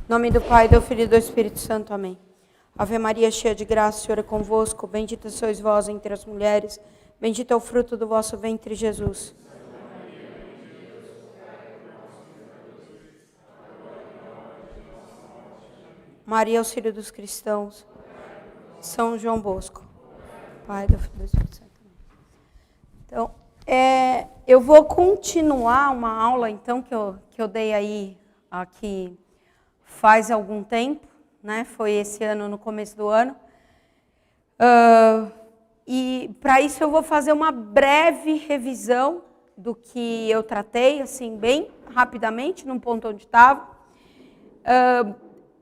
Em nome do Pai, do Filho e do Espírito Santo. Amém. Ave Maria, cheia de graça, o Senhor é convosco. Bendita sois vós entre as mulheres. Bendito é o fruto do vosso ventre, Jesus. Maria, auxílio dos cristãos. São João Bosco. Pai, do Filho e do Espírito Santo. Então, eu vou continuar uma aula, então, que eu dei aí aqui faz algum tempo, né? Foi esse ano, no começo do ano. E para isso eu vou fazer uma breve revisão do que eu tratei, assim, bem rapidamente, num ponto onde estava.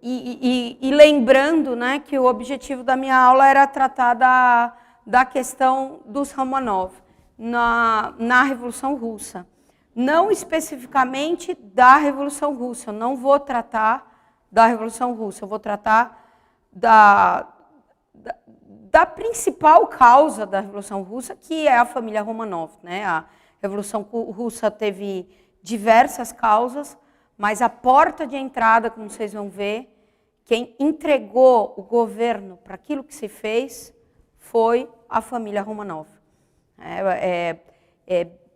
E lembrando, né, que o objetivo da minha aula era tratar da questão dos Romanov na Revolução Russa. Não especificamente da Revolução Russa, eu não vou tratar da Revolução Russa, eu vou tratar da principal causa da Revolução Russa, que é a família Romanov, né? A Revolução Russa teve diversas causas, mas a porta de entrada, como vocês vão ver, quem entregou o governo para aquilo que se fez foi a família Romanov.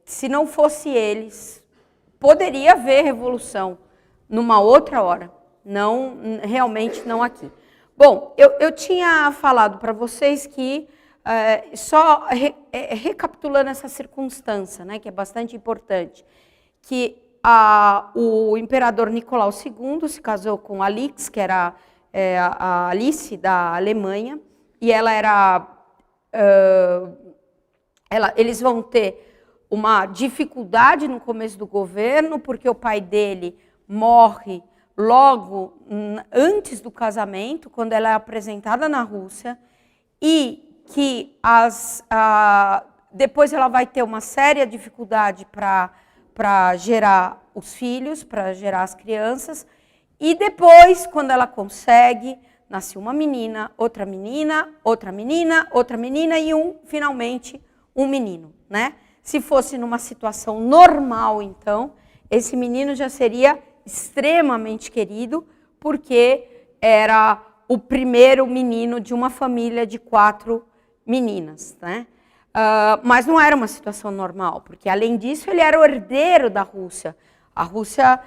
Se não fosse eles, poderia haver revolução numa outra hora, não, realmente não aqui. Bom, eu tinha falado para vocês que, recapitulando essa circunstância, né, que é bastante importante, que o imperador Nicolau II se casou com Alix, que era a Alice da Alemanha, e ela era... eles vão ter uma dificuldade no começo do governo, porque o pai dele morre logo antes do casamento, quando ela é apresentada na Rússia, e que depois ela vai ter uma séria dificuldade para gerar os filhos, para gerar as crianças, e depois, quando ela consegue, nasce uma menina, outra menina, outra menina, outra menina e finalmente, um menino, né? Se fosse numa situação normal, então, esse menino já seria extremamente querido, porque era o primeiro menino de uma família de 4 meninas, né? Mas não era uma situação normal, porque, além disso, ele era o herdeiro da Rússia. A Rússia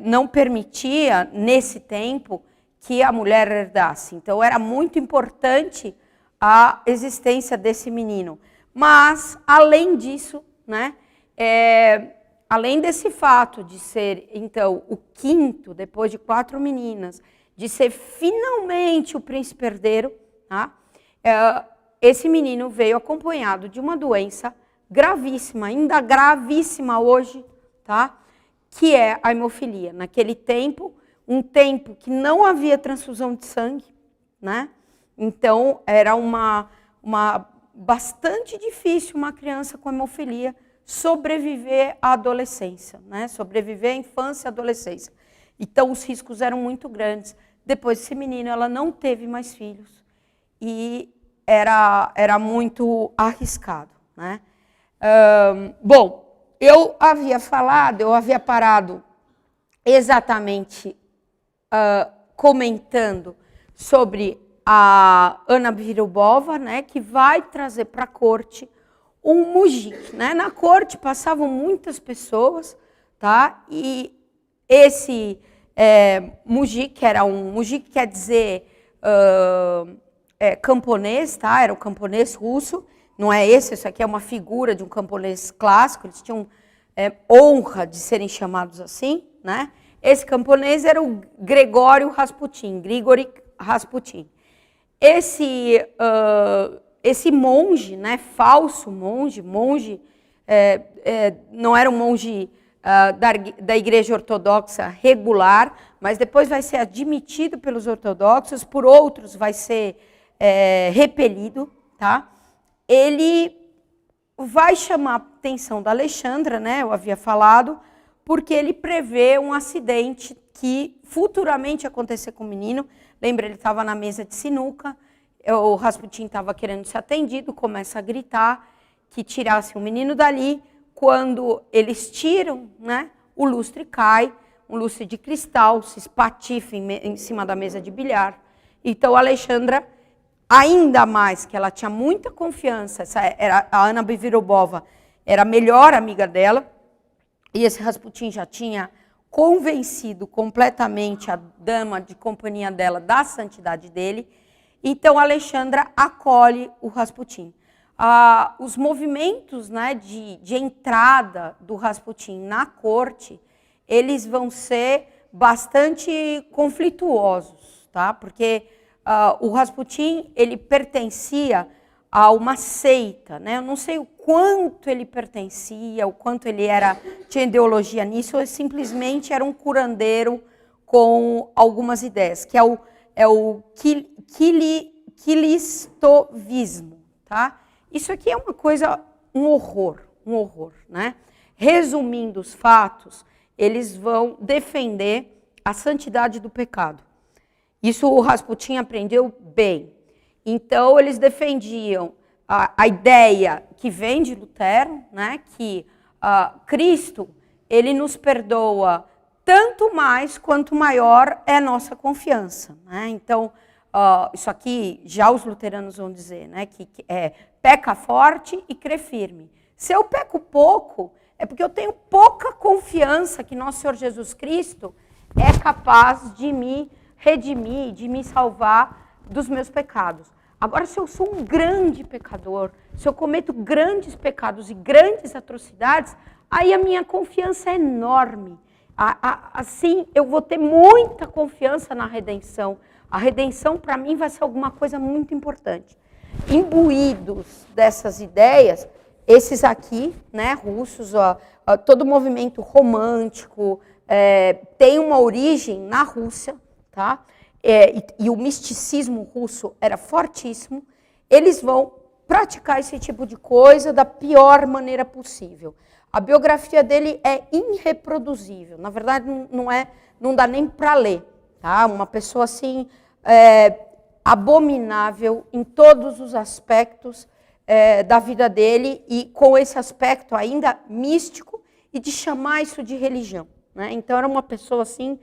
não permitia, nesse tempo, que a mulher herdasse. Então, era muito importante a existência desse menino. Mas, além disso, né, além desse fato de ser, então, o quinto, depois de 4 meninas, de ser finalmente o príncipe herdeiro, tá? Esse menino veio acompanhado de uma doença gravíssima, ainda gravíssima hoje, tá? Que é a hemofilia. Naquele tempo, um tempo que não havia transfusão de sangue, né? Então, era bastante difícil uma criança com hemofilia sobreviver à adolescência, né? Sobreviver à infância e adolescência. Então, os riscos eram muito grandes. Depois desse menino, ela não teve mais filhos. E era muito arriscado, né? Bom, eu havia parado exatamente comentando sobre a Anna Vyryubova, né, que vai trazer para a corte um mujik, né? Na corte passavam muitas pessoas, tá? E esse mujik era mujik quer dizer camponês, tá? Era o camponês russo, não é esse, isso aqui é uma figura de um camponês clássico, eles tinham honra de serem chamados assim, né? Esse camponês era o Grigori Rasputin. Esse monge, né, falso monge, não era um monge da Igreja Ortodoxa regular, mas depois vai ser admitido pelos ortodoxos, por outros vai ser repelido, tá? Ele vai chamar a atenção da Alexandra, né, eu havia falado, porque ele prevê um acidente que futuramente ia acontecer com o menino. Lembra, ele estava na mesa de sinuca, o Rasputin estava querendo ser atendido, começa a gritar que tirasse o menino dali. Quando eles tiram, né, o lustre cai, um lustre de cristal, se espatifa em cima da mesa de bilhar. Então, a Alexandra, ainda mais que ela tinha muita confiança, a Anna Bevirubova era a melhor amiga dela, e esse Rasputin já tinha convencido completamente a dama de companhia dela da santidade dele. Então, a Alexandra acolhe o Rasputin. Os movimentos, né, de entrada do Rasputin na corte, eles vão ser bastante conflituosos, tá? Porque o Rasputin, ele pertencia a uma seita, né? Eu não sei o quanto ele pertencia, o quanto ele tinha ideologia nisso, ou simplesmente era um curandeiro com algumas ideias, que é o quilistovismo, tá? Isso aqui é uma coisa, um horror, né? Resumindo os fatos, eles vão defender a santidade do pecado. Isso o Rasputin aprendeu bem. Então, eles defendiam a ideia que vem de Lutero, né, que Cristo, ele nos perdoa tanto mais quanto maior é a nossa confiança. Né? Então, isso aqui já os luteranos vão dizer, né, que é peca forte e crê firme. Se eu peco pouco, é porque eu tenho pouca confiança que nosso Senhor Jesus Cristo é capaz de me redimir, de me salvar dos meus pecados. Agora, se eu sou um grande pecador, se eu cometo grandes pecados e grandes atrocidades, aí a minha confiança é enorme. Assim, eu vou ter muita confiança na redenção. A redenção, para mim, vai ser alguma coisa muito importante. Imbuídos dessas ideias, esses aqui, né, russos, todo o movimento romântico tem uma origem na Rússia, tá? E o misticismo russo era fortíssimo, eles vão praticar esse tipo de coisa da pior maneira possível. A biografia dele é irreproduzível, na verdade não dá nem para ler, tá? Uma pessoa assim, abominável em todos os aspectos da vida dele, e com esse aspecto ainda místico e de chamar isso de religião. Né? Então era uma pessoa assim,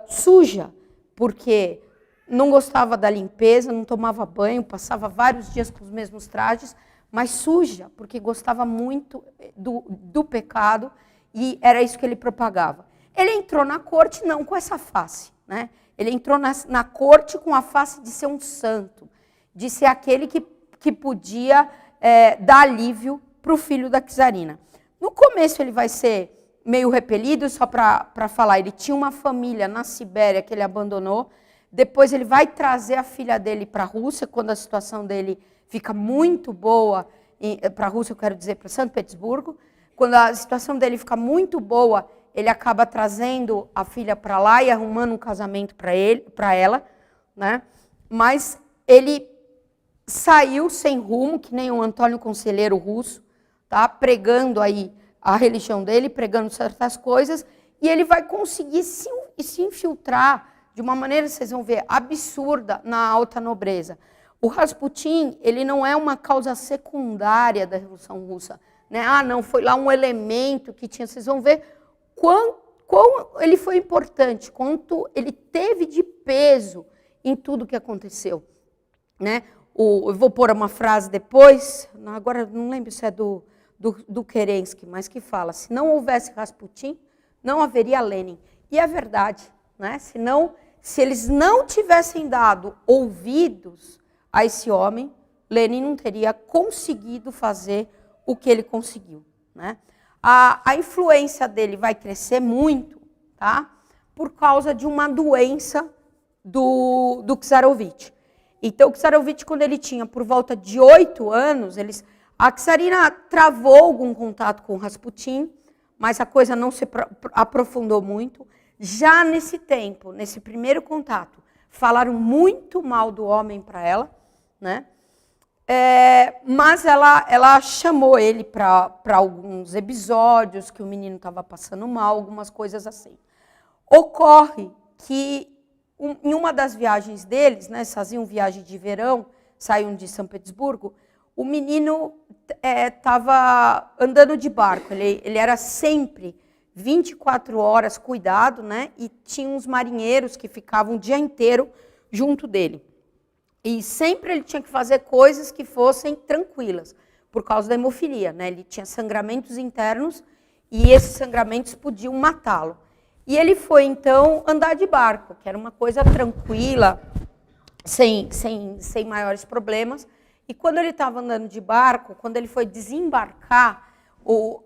suja, porque não gostava da limpeza, não tomava banho, passava vários dias com os mesmos trajes, mas suja, porque gostava muito do pecado, e era isso que ele propagava. Ele entrou na corte não com essa face, né? Ele entrou na corte com a face de ser um santo, de ser aquele que podia dar alívio para o filho da czarina. No começo ele vai ser meio repelido, só para falar, ele tinha uma família na Sibéria que ele abandonou, depois ele vai trazer a filha dele para a Rússia, quando a situação dele fica muito boa, para a Rússia eu quero dizer para São Petersburgo, quando a situação dele fica muito boa, ele acaba trazendo a filha para lá e arrumando um casamento para ela, né? Mas ele saiu sem rumo, que nem um Antônio Conselheiro russo, tá? Pregando aí a religião dele, pregando certas coisas, e ele vai conseguir se infiltrar de uma maneira, vocês vão ver, absurda na alta nobreza. O Rasputin, ele não é uma causa secundária da Revolução Russa. Né? Não, foi lá um elemento que tinha. Vocês vão ver quão ele foi importante, quanto ele teve de peso em tudo que aconteceu. Né? Eu vou pôr uma frase depois, agora não lembro se é do Kerensky, mas que fala, se não houvesse Rasputin, não haveria Lenin. E é verdade, né? Se eles não tivessem dado ouvidos a esse homem, Lenin não teria conseguido fazer o que ele conseguiu. Né? A influência dele vai crescer muito, tá? Por causa de uma doença do Czarovich. Então, o Czarovich, quando ele tinha por volta de 8 anos, a czarina travou algum contato com o Rasputin, mas a coisa não se aprofundou muito. Já nesse tempo, nesse primeiro contato, falaram muito mal do homem para ela, né? Mas ela chamou ele para alguns episódios que o menino estava passando mal, algumas coisas assim. Ocorre que em uma das viagens deles, né, faziam viagem de verão, saíam de São Petersburgo, o menino estava andando de barco, ele era sempre 24 horas cuidado, né? E tinha uns marinheiros que ficavam o dia inteiro junto dele. E sempre ele tinha que fazer coisas que fossem tranquilas, por causa da hemofilia, né? Ele tinha sangramentos internos e esses sangramentos podiam matá-lo. E ele foi, então, andar de barco, que era uma coisa tranquila, sem maiores problemas. E quando ele estava andando de barco, quando ele foi desembarcar,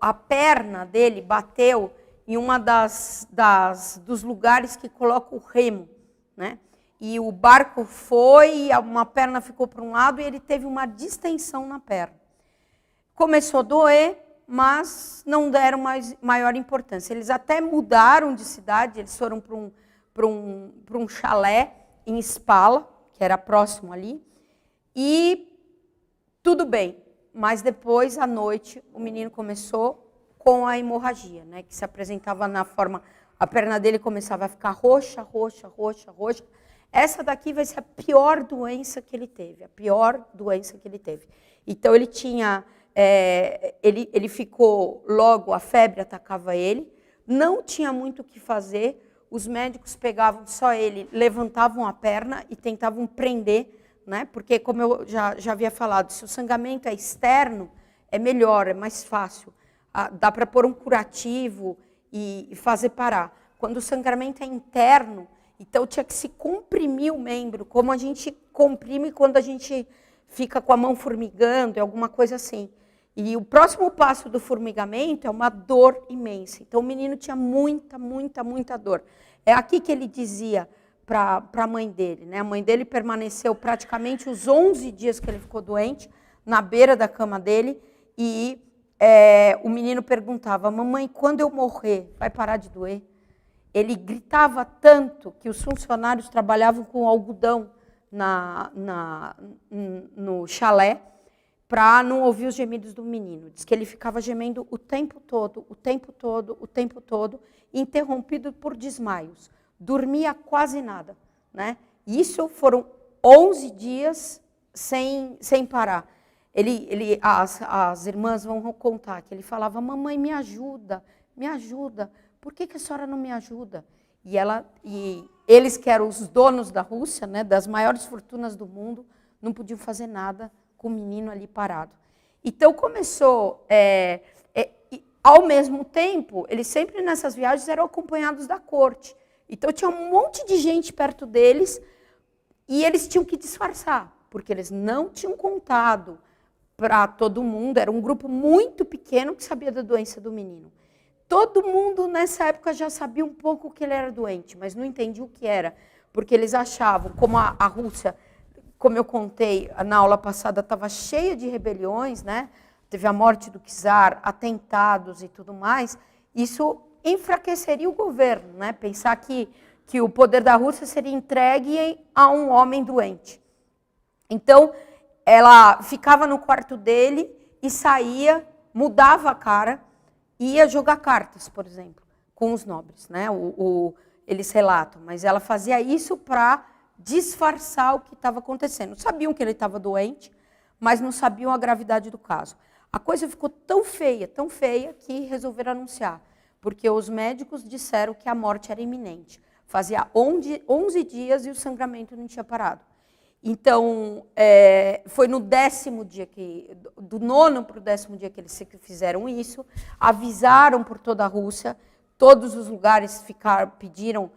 a perna dele bateu em uma dos lugares que coloca o remo, né? E o barco foi, uma perna ficou para um lado e ele teve uma distensão na perna. Começou a doer, mas não deram maior importância. Eles até mudaram de cidade, eles foram para um chalé em Spala, que era próximo ali, e tudo bem. Mas depois, à noite, o menino começou com a hemorragia, né, que se apresentava na forma... A perna dele começava a ficar roxa, roxa, roxa, roxa. Essa daqui vai ser a pior doença que ele teve, a pior doença que ele teve. Então, ele tinha... ele ficou logo, a febre atacava ele, não tinha muito o que fazer, os médicos pegavam só ele, levantavam a perna e tentavam prender, né? Porque, como eu já havia falado, se o sangramento é externo, é melhor, é mais fácil. Dá para pôr um curativo e fazer parar. Quando o sangramento é interno, então tinha que se comprimir o membro, como a gente comprime quando a gente fica com a mão formigando, alguma coisa assim. E o próximo passo do formigamento é uma dor imensa. Então o menino tinha muita, muita, muita dor. É aqui que ele dizia para a mãe dele, né? A mãe dele permaneceu praticamente os 11 dias que ele ficou doente, na beira da cama dele, e o menino perguntava, mamãe, quando eu morrer, vai parar de doer? Ele gritava tanto que os funcionários trabalhavam com algodão no chalé, para não ouvir os gemidos do menino. Diz que ele ficava gemendo o tempo todo, o tempo todo, o tempo todo, interrompido por desmaios. Dormia quase nada, né? Isso foram 11 dias sem parar. As irmãs vão contar que ele falava, mamãe, me ajuda, por que a senhora não me ajuda? E eles que eram os donos da Rússia, né, das maiores fortunas do mundo, não podiam fazer nada com o menino ali parado. Então começou, ao mesmo tempo, eles sempre nessas viagens eram acompanhados da corte. Então tinha um monte de gente perto deles e eles tinham que disfarçar, porque eles não tinham contado para todo mundo, era um grupo muito pequeno que sabia da doença do menino. Todo mundo nessa época já sabia um pouco que ele era doente, mas não entendia o que era, porque eles achavam, como a Rússia, como eu contei na aula passada, estava cheia de rebeliões, né? Teve a morte do czar, atentados e tudo mais, isso enfraqueceria o governo, né? Pensar que o poder da Rússia seria entregue a um homem doente. Então, ela ficava no quarto dele e saía, mudava a cara, ia jogar cartas, por exemplo, com os nobres, né? Eles relatam, mas ela fazia isso para disfarçar o que estava acontecendo. Sabiam que ele estava doente, mas não sabiam a gravidade do caso. A coisa ficou tão feia, que resolveram anunciar, porque os médicos disseram que a morte era iminente. Fazia 11 dias e o sangramento não tinha parado. Então, foi no 10º dia, do 9º para o 10º dia que eles fizeram isso, avisaram por toda a Rússia, todos os lugares pediram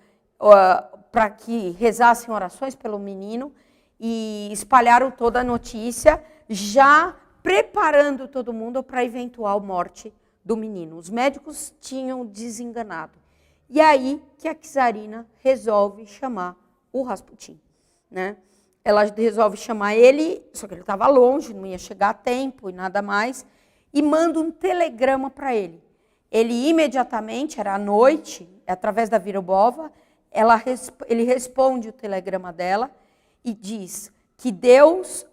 para que rezassem orações pelo menino e espalharam toda a notícia, já preparando todo mundo para a eventual morte do menino. Os médicos tinham desenganado. E aí que a czarina resolve chamar o Rasputin, né? Ela resolve chamar ele, só que ele estava longe, não ia chegar a tempo e nada mais, e manda um telegrama para ele. Ele imediatamente, era à noite, através da Virubova, ele responde o telegrama dela e diz que Deus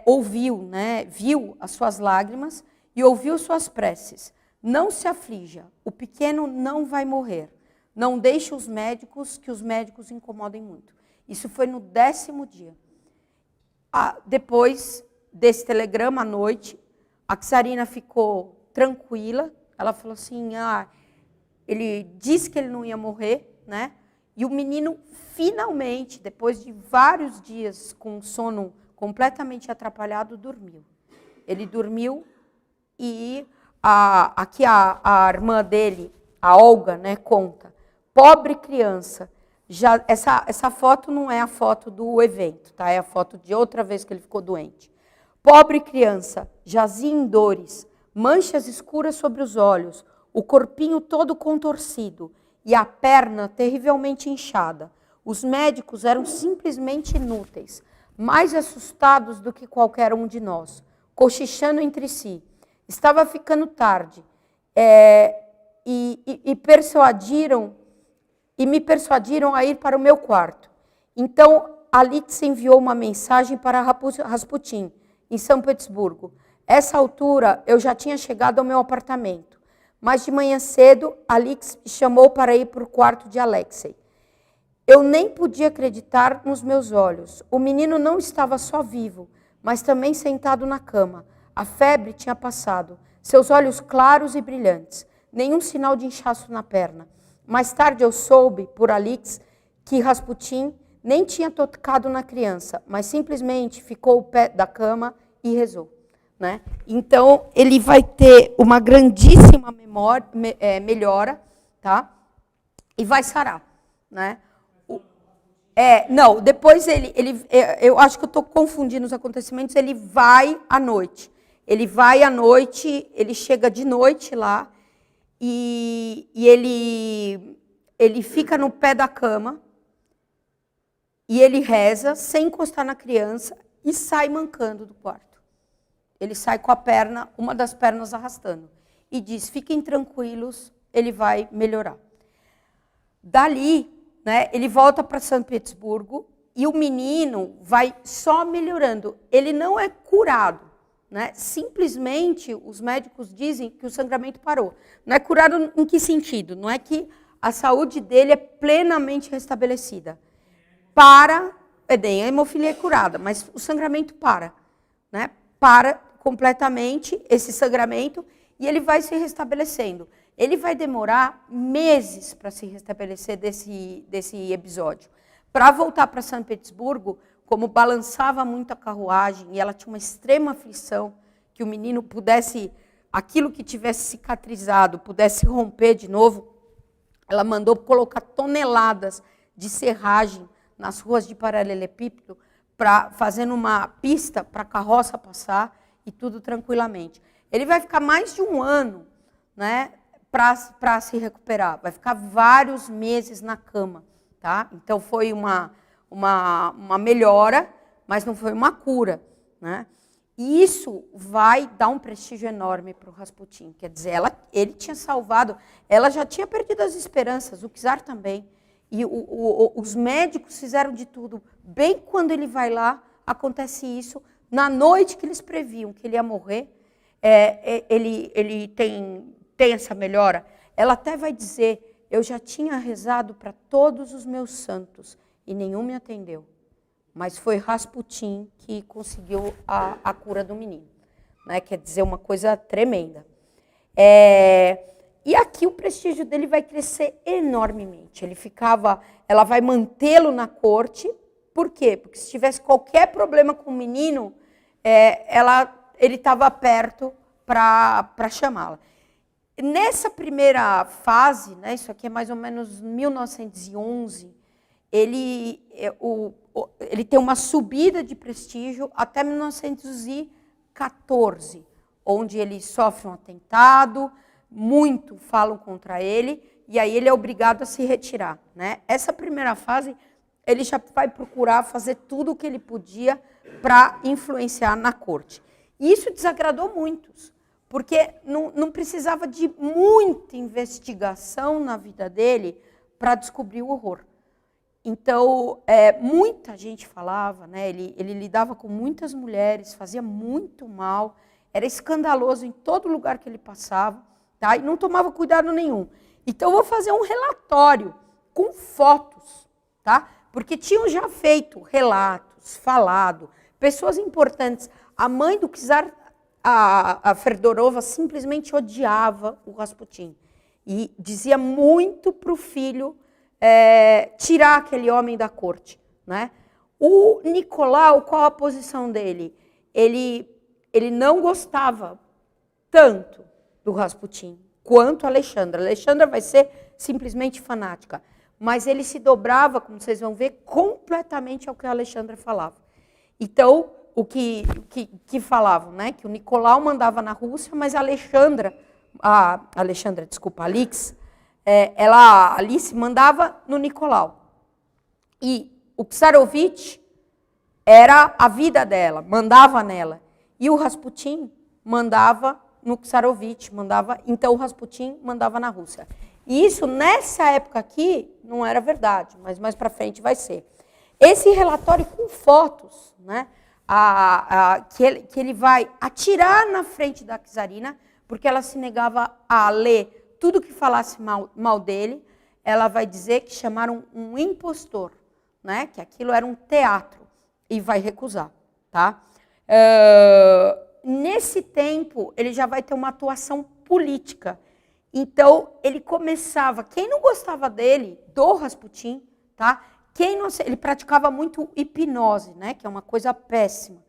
ouviu, né, viu as suas lágrimas e ouviu suas preces. Não se aflija, o pequeno não vai morrer. Não deixe os médicos, que os médicos incomodem muito. Isso foi no 10º dia. Depois desse telegrama à noite, a czarina ficou tranquila. Ela falou assim, ele disse que ele não ia morrer, né? E o menino, finalmente, depois de vários dias com sono completamente atrapalhado, dormiu. Ele dormiu e aqui a irmã dele, a Olga, né, conta. Pobre criança. Já, essa foto não é a foto do evento, tá? É a foto de outra vez que ele ficou doente. Pobre criança, jazia em dores, manchas escuras sobre os olhos, o corpinho todo contorcido e a perna terrivelmente inchada. Os médicos eram simplesmente inúteis, mais assustados do que qualquer um de nós, cochichando entre si. Estava ficando tarde e me persuadiram a ir para o meu quarto. Então, Alix enviou uma mensagem para Rasputin, em São Petersburgo. Essa altura, eu já tinha chegado ao meu apartamento. Mas de manhã cedo, Alix me chamou para ir para o quarto de Alexei. Eu nem podia acreditar nos meus olhos. O menino não estava só vivo, mas também sentado na cama. A febre tinha passado. Seus olhos claros e brilhantes. Nenhum sinal de inchaço na perna. Mais tarde eu soube, por Alix, que Rasputin nem tinha tocado na criança, mas simplesmente ficou ao pé da cama e rezou. Né? Então, ele vai ter uma grandíssima melhora, tá? E vai sarar. Né? Não, depois eu acho que eu estou confundindo os acontecimentos, ele vai à noite. Ele vai à noite, ele chega de noite lá, e ele fica no pé da cama, e ele reza, sem encostar na criança, e sai mancando do quarto. Ele sai com a perna, uma das pernas arrastando. E diz, fiquem tranquilos, ele vai melhorar. Dali, né, ele volta para São Petersburgo, e o menino vai só melhorando. Ele não é curado. Né? Simplesmente, os médicos dizem que o sangramento parou. Não é curado em que sentido? Não é que a saúde dele é plenamente restabelecida. A hemofilia é curada, mas o sangramento para. Né? Para completamente esse sangramento e ele vai se restabelecendo. Ele vai demorar meses para se restabelecer desse episódio. Para voltar para São Petersburgo, como balançava muito a carruagem e ela tinha uma extrema aflição, que o menino pudesse, aquilo que tivesse cicatrizado, pudesse romper de novo, ela mandou colocar toneladas de serragem nas ruas de paralelepípedo, fazendo uma pista para a carroça passar e tudo tranquilamente. Ele vai ficar mais de um ano, né, para se recuperar, vai ficar vários meses na cama. Tá? Então, foi uma melhora, mas não foi uma cura. Né? E isso vai dar um prestígio enorme para o Rasputin. Quer dizer, ele tinha salvado, ela já tinha perdido as esperanças, o czar também. E os médicos fizeram de tudo. Bem quando ele vai lá, acontece isso. Na noite que eles previam que ele ia morrer, ele tem essa melhora. Ela até vai dizer, eu já tinha rezado para todos os meus santos e nenhum me atendeu. Mas foi Rasputin que conseguiu a cura do menino. Né? Quer dizer, uma coisa tremenda. E aqui o prestígio dele vai crescer enormemente. Ela vai mantê-lo na corte. Por quê? Porque se tivesse qualquer problema com o menino, ele estava perto para chamá-la. Nessa primeira fase, né, isso aqui é mais ou menos 1911, ele tem uma subida de prestígio até 1914, onde ele sofre um atentado, muito falam contra ele, e aí ele é obrigado a se retirar. Né? Essa primeira fase, ele já vai procurar fazer tudo o que ele podia para influenciar na corte. E isso desagradou muitos, porque não precisava de muita investigação na vida dele para descobrir o horror. Então, muita gente falava, né, ele lidava com muitas mulheres, fazia muito mal, era escandaloso em todo lugar que ele passava, tá? E não tomava cuidado nenhum. Então, eu vou fazer um relatório com fotos, tá? Porque tinham já feito relatos, falado, pessoas importantes. A mãe do czar, a Fedorova, simplesmente odiava o Rasputin. e dizia muito para o filho tirar aquele homem da corte, né? O Nicolau, qual a posição dele? Ele não gostava tanto do Rasputin quanto a Alexandra. A Alexandra vai ser simplesmente fanática, mas ele se dobrava, como vocês vão ver, completamente ao que a Alexandra falava. Então, o que falavam, né? Que o Nicolau mandava na Rússia, mas a Alix, a Alice mandava no Nicolau. E o Tsarovich era a vida dela, mandava nela. E o Rasputin mandava no Tsarovich, então o Rasputin mandava na Rússia. E isso, nessa época aqui, não era verdade, mas mais para frente vai ser. Esse relatório com fotos, né, que ele vai atirar na frente da czarina, porque ela se negava a ler tudo que falasse mal dele, ela vai dizer que chamaram um impostor, né, que aquilo era um teatro, e vai recusar. Tá? Nesse tempo, ele já vai ter uma atuação política. Então, ele começava, quem não gostava dele, do Rasputin, tá? Ele praticava muito hipnose, né? Que é uma coisa péssima.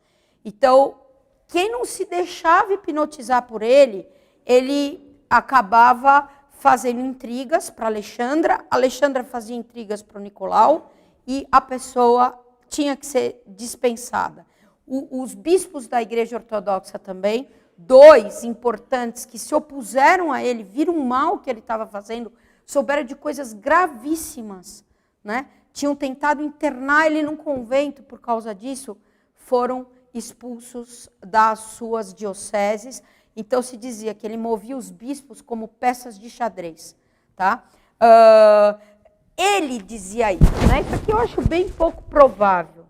Então, quem não se deixava hipnotizar por ele acabava fazendo intrigas para Alexandra fazia intrigas para o Nicolau, e a pessoa tinha que ser dispensada. Os bispos da Igreja Ortodoxa também, 2 importantes que se opuseram a ele, viram o mal que ele estava fazendo, souberam de coisas gravíssimas, né? Tinham tentado internar ele num convento por causa disso, foram expulsos das suas dioceses. Então se dizia que ele movia os bispos como peças de xadrez. Tá? Ele dizia isso, né? Isso aqui eu acho bem pouco provável,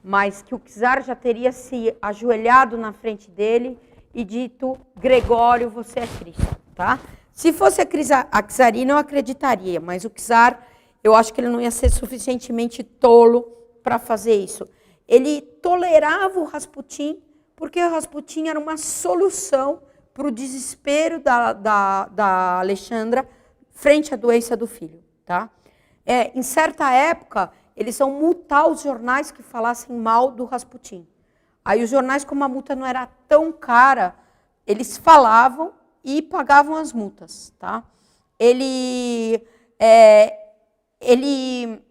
mas que o czar já teria se ajoelhado na frente dele e dito: Gregório, você é Cristo. Tá? Se fosse a czarina, eu acreditaria, mas o czar, eu acho que ele não ia ser suficientemente tolo para fazer isso. Ele tolerava o Rasputin, porque o Rasputin era uma solução para o desespero da Alexandra frente à doença do filho. Tá? Em certa época, eles iam multar os jornais que falassem mal do Rasputin. Aí os jornais, como a multa não era tão cara, eles falavam e pagavam as multas. Tá?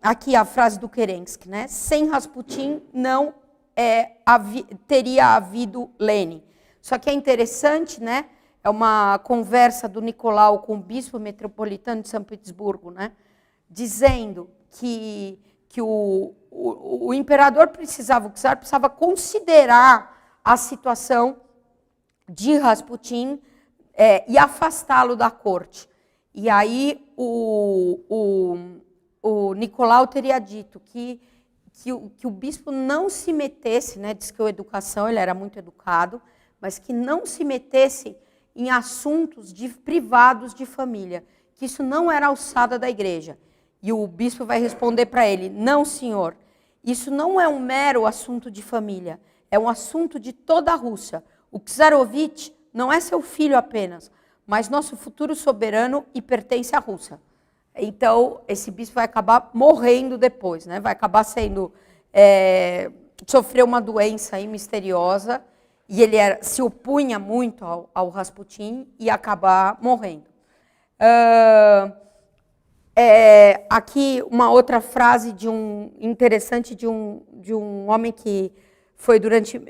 Aqui a frase do Kerensky, né? Sem Rasputin não teria havido Lenin. Só que é interessante, né? É uma conversa do Nicolau com o bispo metropolitano de São Petersburgo, né? Dizendo que o imperador o czar precisava considerar a situação de Rasputin e afastá-lo da corte. E aí o Nicolau teria dito que o bispo não se metesse, né, diz que a educação, ele era muito educado, mas que não se metesse em assuntos privados de família, que isso não era alçada da igreja. E o bispo vai responder para ele: não, senhor, isso não é um mero assunto de família, é um assunto de toda a Rússia. O Tsarovich não é seu filho apenas, mas nosso futuro soberano e pertence à Rússia. Então, esse bispo vai acabar morrendo depois, né? Vai acabar sofreu uma doença aí misteriosa, e ele se opunha muito ao Rasputin e acabar morrendo. Aqui uma outra frase interessante de um homem que foi durante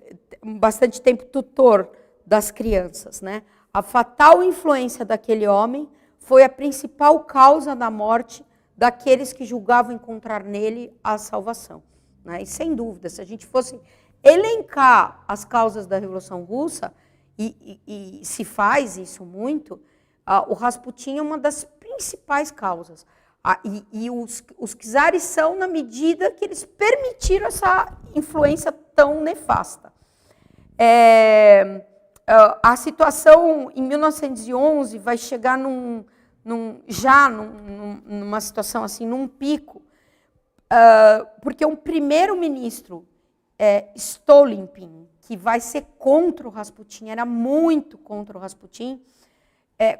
bastante tempo tutor das crianças, né? A fatal influência daquele homem foi a principal causa da morte daqueles que julgavam encontrar nele a salvação. Né? E sem dúvida, se a gente fosse elencar as causas da Revolução Russa, e se faz isso muito, o Rasputin é uma das principais causas. E os czares são na medida que eles permitiram essa influência tão nefasta. A situação em 1911 vai chegar numa situação assim, num pico, porque um primeiro-ministro, Stolypin, que vai ser contra o Rasputin, era muito contra o Rasputin,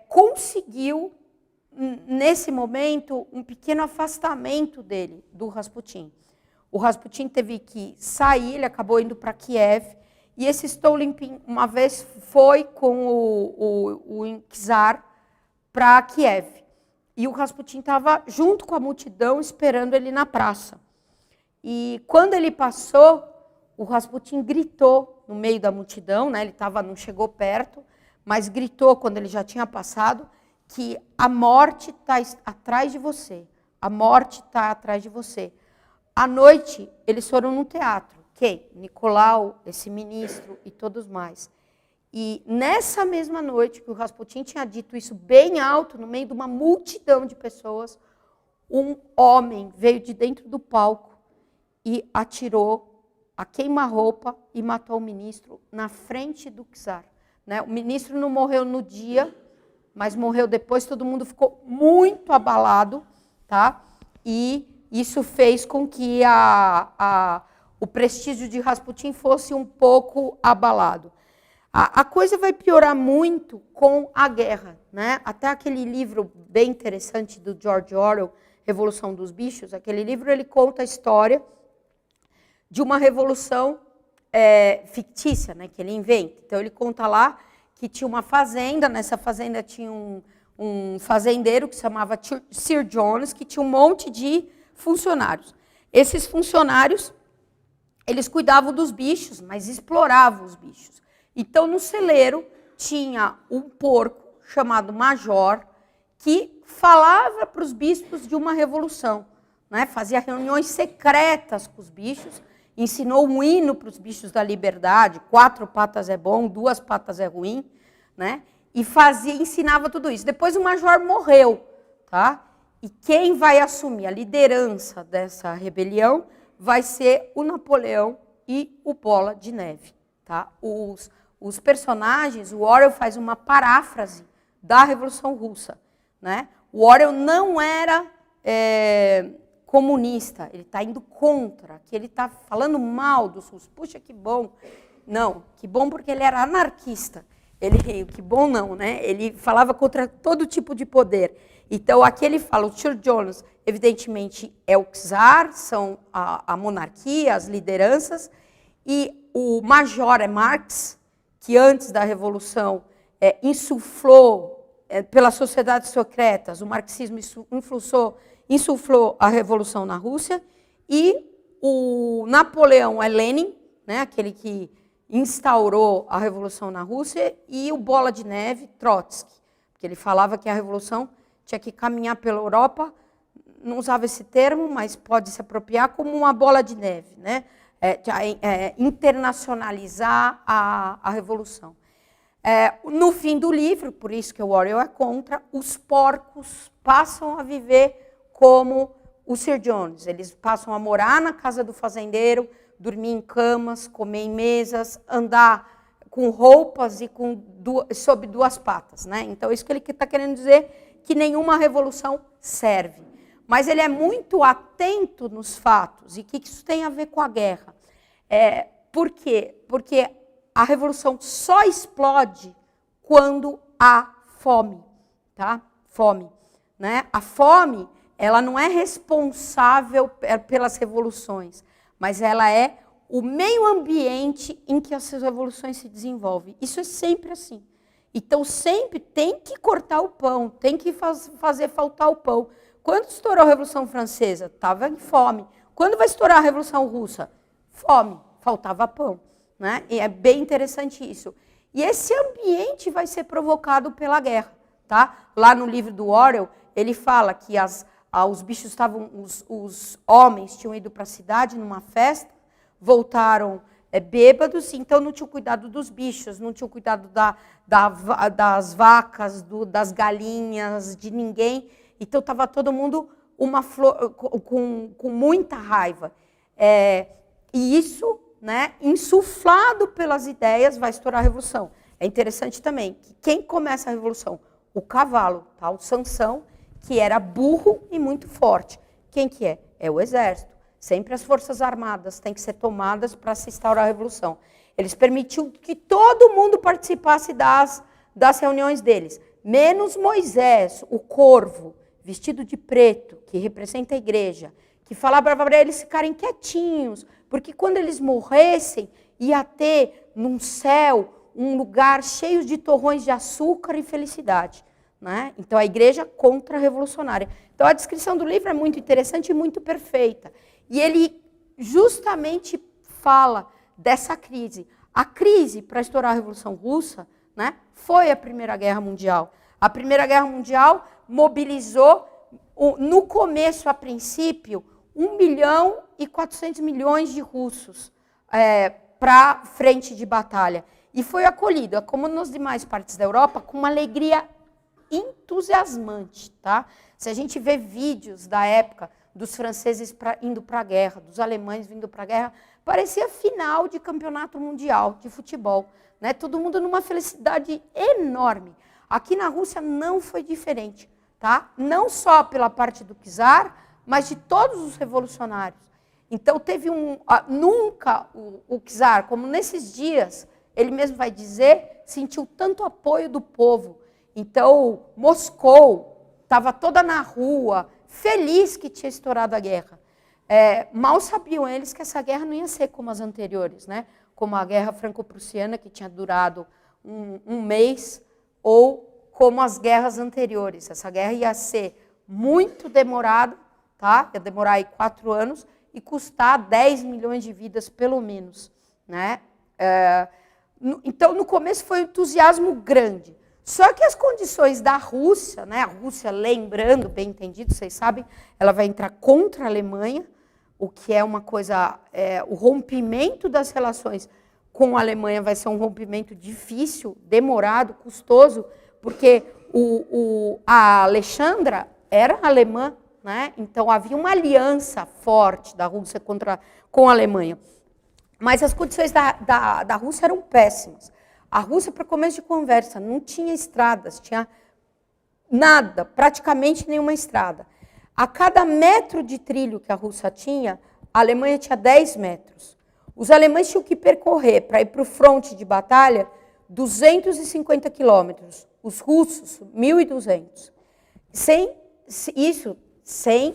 conseguiu nesse momento, um pequeno afastamento dele, do Rasputin. O Rasputin teve que sair, ele acabou indo para Kiev, e esse Stolypin, uma vez, foi com o czar para Kiev. E o Rasputin estava junto com a multidão, esperando ele na praça. E quando ele passou, o Rasputin gritou no meio da multidão, né? Ele não chegou perto, mas gritou quando ele já tinha passado, que a morte está atrás de você. A morte está atrás de você. À noite, eles foram no teatro. Quem? Nicolau, esse ministro e todos mais. E nessa mesma noite que o Rasputin tinha dito isso bem alto, no meio de uma multidão de pessoas, um homem veio de dentro do palco e atirou a queima-roupa e matou o ministro na frente do czar. Né? O ministro não morreu no dia, mas morreu depois, todo mundo ficou muito abalado, tá? E isso fez com que o prestígio de Rasputin fosse um pouco abalado. A coisa vai piorar muito com a guerra, né? Até aquele livro bem interessante do George Orwell, Revolução dos Bichos, aquele livro ele conta a história de uma revolução fictícia, né, que ele inventa. Então ele conta lá que tinha uma fazenda, nessa fazenda tinha um fazendeiro que se chamava Sir Jones, que tinha um monte de funcionários. Esses funcionários, eles cuidavam dos bichos, mas exploravam os bichos. Então, no celeiro, tinha um porco chamado Major, que falava para os bispos de uma revolução, né? Fazia reuniões secretas com os bichos, ensinou um hino para os bichos da liberdade, 4 patas é bom, 2 patas é ruim, né? E ensinava tudo isso. Depois o Major morreu, tá? E quem vai assumir a liderança dessa rebelião vai ser o Napoleão e o Bola de Neve. Tá? Os personagens, o Orwell faz uma paráfrase da Revolução Russa. Né? O Orwell não era comunista, ele está indo contra, que ele está falando mal dos russos. Puxa, que bom. Não, que bom porque ele era anarquista. Que bom não, né? Ele falava contra todo tipo de poder. Então, aqui ele fala, o Sir Jones, evidentemente, é o czar, são a monarquia, as lideranças, e o Major é Marx, que antes da Revolução insuflou, pelas sociedades secretas, o marxismo insuflou a Revolução na Rússia, e o Napoleão é Lenin, né, aquele que instaurou a Revolução na Rússia, e o Bola de Neve, Trotsky, porque ele falava que a Revolução tinha que caminhar pela Europa, não usava esse termo, mas pode se apropriar como uma bola de neve, né? Internacionalizar a Revolução. No fim do livro, por isso que o Orwell é contra, os porcos passam a viver como o Sir Jones. Eles passam a morar na casa do fazendeiro, dormir em camas, comer em mesas, andar com roupas e sob 2 patas. Né? Então, isso que ele está querendo dizer, que nenhuma revolução serve. Mas ele é muito atento nos fatos. E o que isso tem a ver com a guerra? Por quê? Porque a revolução só explode quando há fome. Tá? Fome. Né? A fome, ela não é responsável pelas revoluções, mas ela é o meio ambiente em que essas revoluções se desenvolvem. Isso é sempre assim. Então, sempre tem que cortar o pão, tem que fazer faltar o pão. Quando estourou a Revolução Francesa, estava em fome. Quando vai estourar a Revolução Russa? Fome, faltava pão. Né? E é bem interessante isso. E esse ambiente vai ser provocado pela guerra. Tá? Lá no livro do Orwell, ele fala que os bichos estavam, os homens tinham ido para a cidade numa festa, voltaram bêbados, então não tinham cuidado dos bichos, não tinham cuidado das vacas, das galinhas, de ninguém. Então estava todo mundo com muita raiva. E isso, né, insuflado pelas ideias, vai estourar a revolução. É interessante também que quem começa a revolução? O cavalo, tá? O Sansão, que era burro e muito forte. Quem que é? É o exército. Sempre as forças armadas têm que ser tomadas para se instaurar a revolução. Eles permitiam que todo mundo participasse das reuniões deles. menos Moisés, o corvo, vestido de preto, que representa a igreja, que falava para eles ficarem quietinhos, porque quando eles morressem, ia ter num céu um lugar cheio de torrões de açúcar e felicidade. Né? Então, a igreja contra-revolucionária. Então, a descrição do livro é muito interessante e muito perfeita. E ele justamente fala dessa crise. A crise para estourar a Revolução Russa, né, foi a Primeira Guerra Mundial. A Primeira Guerra Mundial mobilizou, no começo, a princípio, 1.400.000.000 de russos para a frente de batalha. E foi acolhida, como nas demais partes da Europa, com uma alegria entusiasmante. Tá? Se a gente vê vídeos da época dos franceses indo para a guerra, dos alemães vindo para a guerra, parecia final de campeonato mundial de futebol. Né? Todo mundo numa felicidade enorme. Aqui na Rússia não foi diferente. Tá? Não só pela parte do czar, mas de todos os revolucionários. Então, teve nunca o czar, como nesses dias, ele mesmo vai dizer, sentiu tanto apoio do povo. Então, Moscou estava toda na rua, feliz que tinha estourado a guerra. Mal sabiam eles que essa guerra não ia ser como as anteriores, né? Como a guerra franco-prussiana, que tinha durado um mês, ou como as guerras anteriores. Essa guerra ia ser muito demorada, tá? Ia demorar aí 4 anos e custar 10 milhões de vidas, pelo menos. Né? Então, no começo foi um entusiasmo grande. Só que as condições da Rússia, né? A Rússia, lembrando, bem entendido, vocês sabem, ela vai entrar contra a Alemanha, o que é uma coisa, o rompimento das relações com a Alemanha vai ser um rompimento difícil, demorado, custoso, porque a Alexandra era alemã, né? Então havia uma aliança forte da Rússia com a Alemanha. Mas as condições da Rússia eram péssimas. A Rússia, para começo de conversa, não tinha estradas, tinha nada, praticamente nenhuma estrada. A cada metro de trilho que a Rússia tinha, a Alemanha tinha 10 metros. Os alemães tinham que percorrer, para ir para o fronte de batalha, 250 quilômetros. Os russos, 1.200. Sem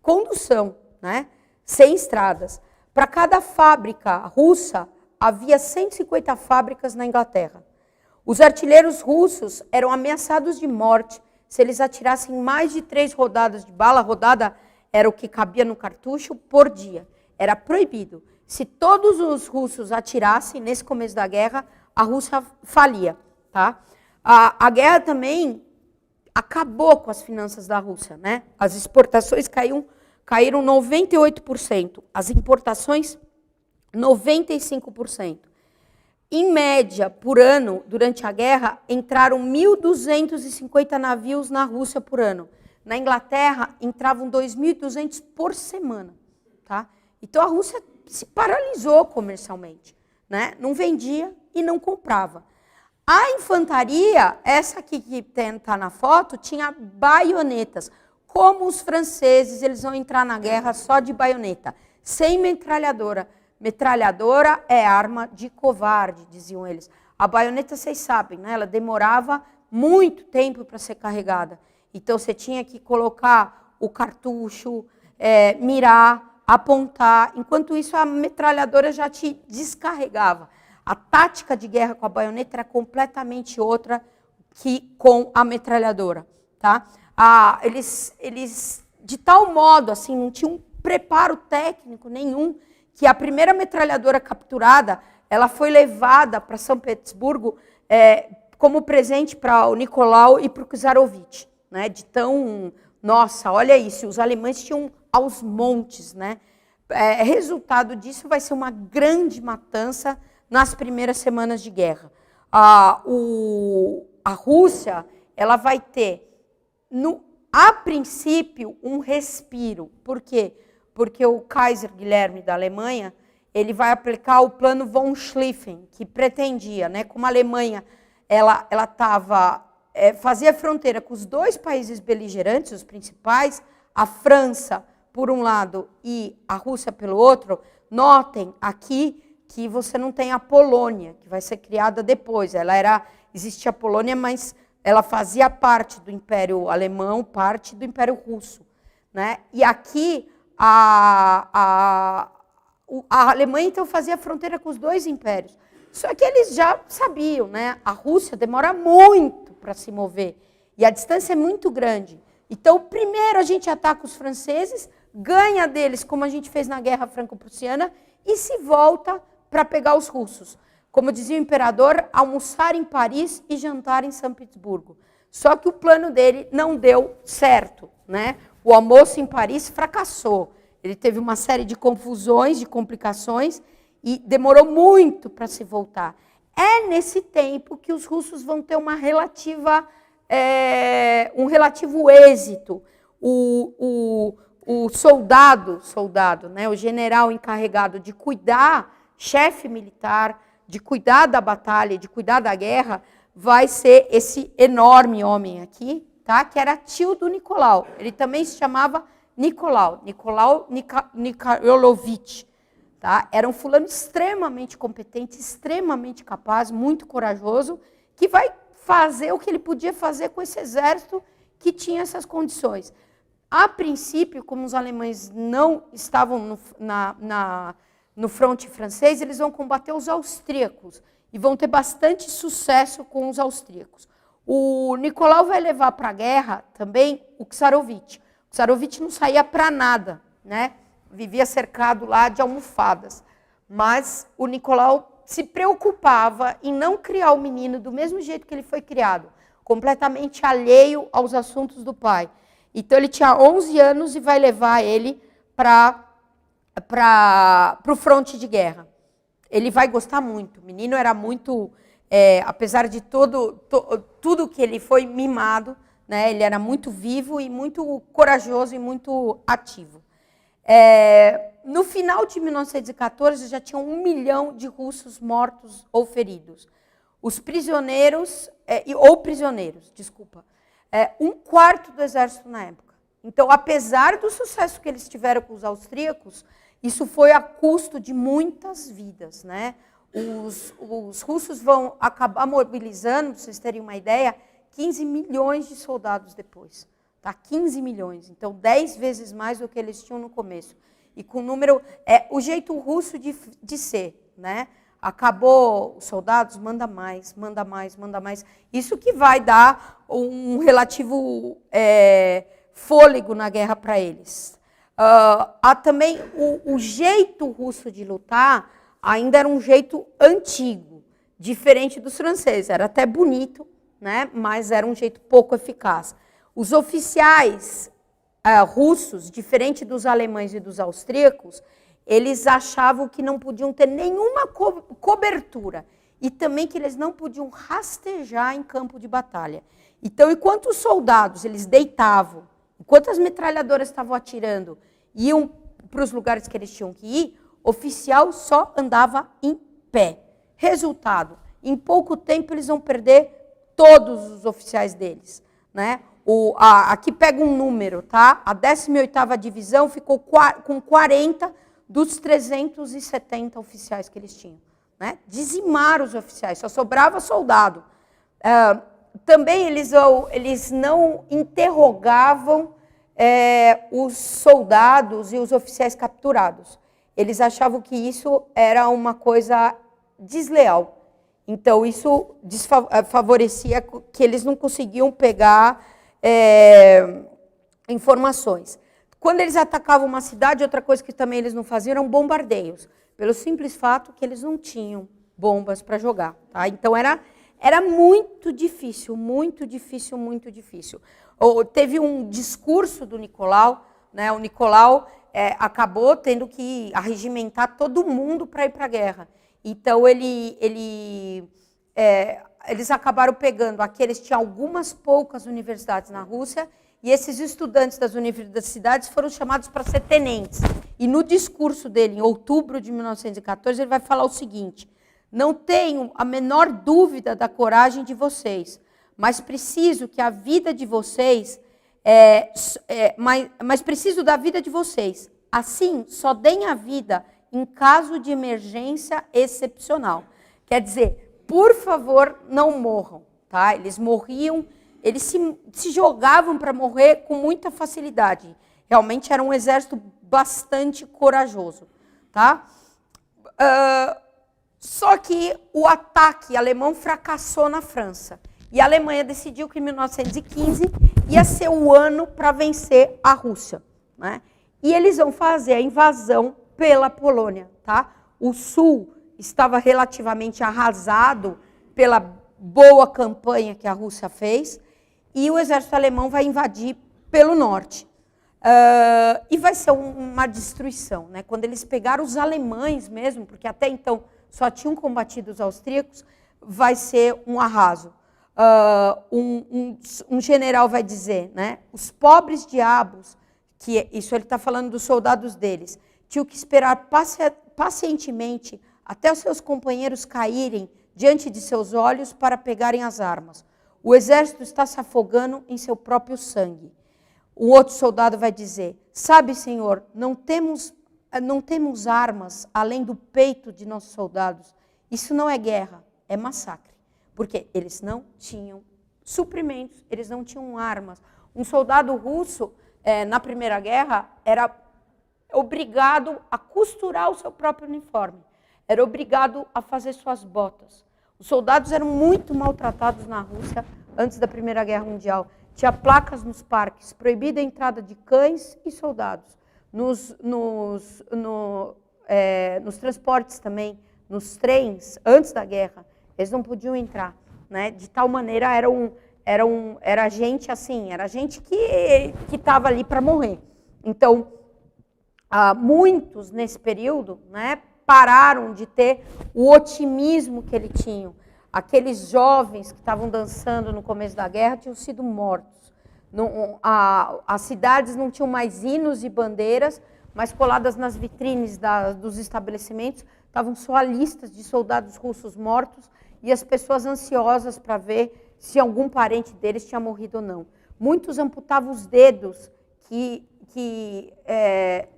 condução, né? Sem estradas. Para cada fábrica russa, havia 150 fábricas na Inglaterra. Os artilheiros russos eram ameaçados de morte se eles atirassem mais de 3 rodadas de bala. A rodada era o que cabia no cartucho por dia. Era proibido. Se todos os russos atirassem nesse começo da guerra, a Rússia falia. Tá? A guerra também acabou com as finanças da Rússia. Né? As exportações caíram 98%. As importações, 95%. Em média, por ano, durante a guerra, entraram 1.250 navios na Rússia por ano. Na Inglaterra, entravam 2.200 por semana. Tá? Então, a Rússia se paralisou comercialmente. Né? Não vendia e não comprava. A infantaria, essa aqui que está na foto, tinha baionetas. Como os franceses, eles vão entrar na guerra só de baioneta, sem metralhadora. Metralhadora é arma de covarde, diziam eles. A baioneta, vocês sabem, né? Ela demorava muito tempo para ser carregada. Então, você tinha que colocar o cartucho, mirar, apontar. Enquanto isso, a metralhadora já te descarregava. A tática de guerra com a baioneta era completamente outra que com a metralhadora. Tá? Eles, de tal modo, assim, não tinham um preparo técnico nenhum, que a primeira metralhadora capturada, ela foi levada para São Petersburgo como presente para o Nicolau e para o Czarovitch. Né? De tão, nossa, olha isso, os alemães tinham aos montes. Né? Resultado disso vai ser uma grande matança nas primeiras semanas de guerra. A Rússia, ela vai ter, a princípio, um respiro. Por quê? Porque o Kaiser Guilherme da Alemanha, ele vai aplicar o plano von Schlieffen, que pretendia, né, como a Alemanha ela fazia fronteira com os 2 países beligerantes, os principais, a França por um lado e a Rússia pelo outro. Notem aqui que você não tem a Polônia, que vai ser criada depois. Existia a Polônia, mas ela fazia parte do Império Alemão, parte do Império Russo, né? E aqui a Alemanha, então, fazia fronteira com os dois impérios. Só que eles já sabiam, né? A Rússia demora muito para se mover e a distância é muito grande. Então, primeiro a gente ataca os franceses, ganha deles, como a gente fez na Guerra Franco-Prussiana, e se volta para pegar os russos. Como dizia o imperador, almoçar em Paris e jantar em São Petersburgo. Só que o plano dele não deu certo, né? O almoço em Paris fracassou. Ele teve uma série de confusões, de complicações, e demorou muito para se voltar. É nesse tempo que os russos vão ter um relativo êxito. O soldado, né, o general encarregado de cuidar, chefe militar, de cuidar da batalha, de cuidar da guerra, vai ser esse enorme homem aqui, tá? Que era tio do Nicolau. Ele também se chamava Nicolau Nikhailovich. Tá? Era um fulano extremamente competente, extremamente capaz, muito corajoso, que vai fazer o que ele podia fazer com esse exército que tinha essas condições. A princípio, como os alemães não estavam no fronte francês, eles vão combater os austríacos e vão ter bastante sucesso com os austríacos. O Nicolau vai levar para a guerra também o Czarovitch. O Czarovitch não saía para nada, né? Vivia cercado lá de almofadas. Mas o Nicolau se preocupava em não criar o menino do mesmo jeito que ele foi criado, completamente alheio aos assuntos do pai. Então ele tinha 11 anos e vai levar ele para o fronte de guerra. Ele vai gostar muito. O menino era muito, apesar de tudo que ele foi mimado, né, ele era muito vivo e muito corajoso e muito ativo. No final de 1914, já tinham 1 milhão de russos mortos ou feridos. Os prisioneiros, desculpa, 1/4 do exército na época. Então, apesar do sucesso que eles tiveram com os austríacos, isso foi a custo de muitas vidas, né? Os russos vão acabar mobilizando, para vocês terem uma ideia, 15 milhões de soldados depois. Tá? 15 milhões, então 10 vezes mais do que eles tinham no começo. E com o número, o jeito russo de ser, né? Acabou os soldados, manda mais, manda mais, manda mais. Isso que vai dar um relativo fôlego na guerra para eles. Há também o jeito russo de lutar ainda era um jeito antigo, diferente dos franceses. Era até bonito, né? Mas era um jeito pouco eficaz. Os oficiais russos, diferente dos alemães e dos austríacos, eles achavam que não podiam ter nenhuma cobertura e também que eles não podiam rastejar em campo de batalha. Então, enquanto os soldados eles deitavam, enquanto as metralhadoras estavam atirando, iam para os lugares que eles tinham que ir, o oficial só andava em pé. Resultado, em pouco tempo eles vão perder todos os oficiais deles, né? Aqui pega um número, tá? A 18ª divisão ficou com 40 dos 370 oficiais que eles tinham, né? Dizimaram os oficiais, só sobrava soldado. Também eles não interrogavam os soldados e os oficiais capturados. Eles achavam que isso era uma coisa desleal. Então, isso favorecia que eles não conseguiam pegar informações. Quando eles atacavam uma cidade, outra coisa que também eles não faziam eram bombardeios, pelo simples fato que eles não tinham bombas para jogar. Tá? Então, era muito difícil, muito difícil, muito difícil. Teve um discurso do Nicolau, né? O Nicolau acabou tendo que arregimentar todo mundo para ir para a guerra. Então, eles acabaram pegando aqueles, tinha algumas poucas universidades na Rússia, e esses estudantes das universidades foram chamados para ser tenentes. E no discurso dele, em outubro de 1914, ele vai falar o seguinte: não tenho a menor dúvida da coragem de vocês, mas preciso que a vida de vocês, mas preciso da vida de vocês. Assim, só deem a vida em caso de emergência excepcional. Quer dizer, por favor, não morram. Tá? Eles morriam eles se jogavam para morrer com muita facilidade. Realmente era um exército bastante corajoso. Tá? Só que o ataque alemão fracassou na França. E a Alemanha decidiu que em 1915 ia ser o ano para vencer a Rússia. Né? E eles vão fazer a invasão pela Polônia. Tá? O sul estava relativamente arrasado pela boa campanha que a Rússia fez, e o exército alemão vai invadir pelo norte. E vai ser uma destruição. Né? Quando eles pegaram os alemães mesmo, porque até então só tinham combatido os austríacos, vai ser um arraso. Um general vai dizer, né, os pobres diabos, que isso ele está falando dos soldados deles, tinham que esperar pacientemente até os seus companheiros caírem diante de seus olhos para pegarem as armas. O exército está se afogando em seu próprio sangue. O outro soldado vai dizer, sabe, senhor, não temos armas além do peito de nossos soldados. Isso não é guerra, é massacre. Porque eles não tinham suprimentos, eles não tinham armas. Um soldado russo, na Primeira Guerra, era obrigado a costurar o seu próprio uniforme. Era obrigado a fazer suas botas. Os soldados eram muito maltratados na Rússia antes da Primeira Guerra Mundial. Tinha placas nos parques, proibida a entrada de cães e soldados. Nos transportes também, nos trens, antes da guerra, eles não podiam entrar. Né? De tal maneira, era gente assim, era gente que estava ali para morrer. Então, muitos nesse período, né, pararam de ter o otimismo que eles tinham. Aqueles jovens que estavam dançando no começo da guerra tinham sido mortos. As cidades não tinham mais hinos e bandeiras, mas coladas nas vitrines dos estabelecimentos estavam só listas de soldados russos mortos e as pessoas ansiosas para ver se algum parente deles tinha morrido ou não. Muitos amputavam os dedos que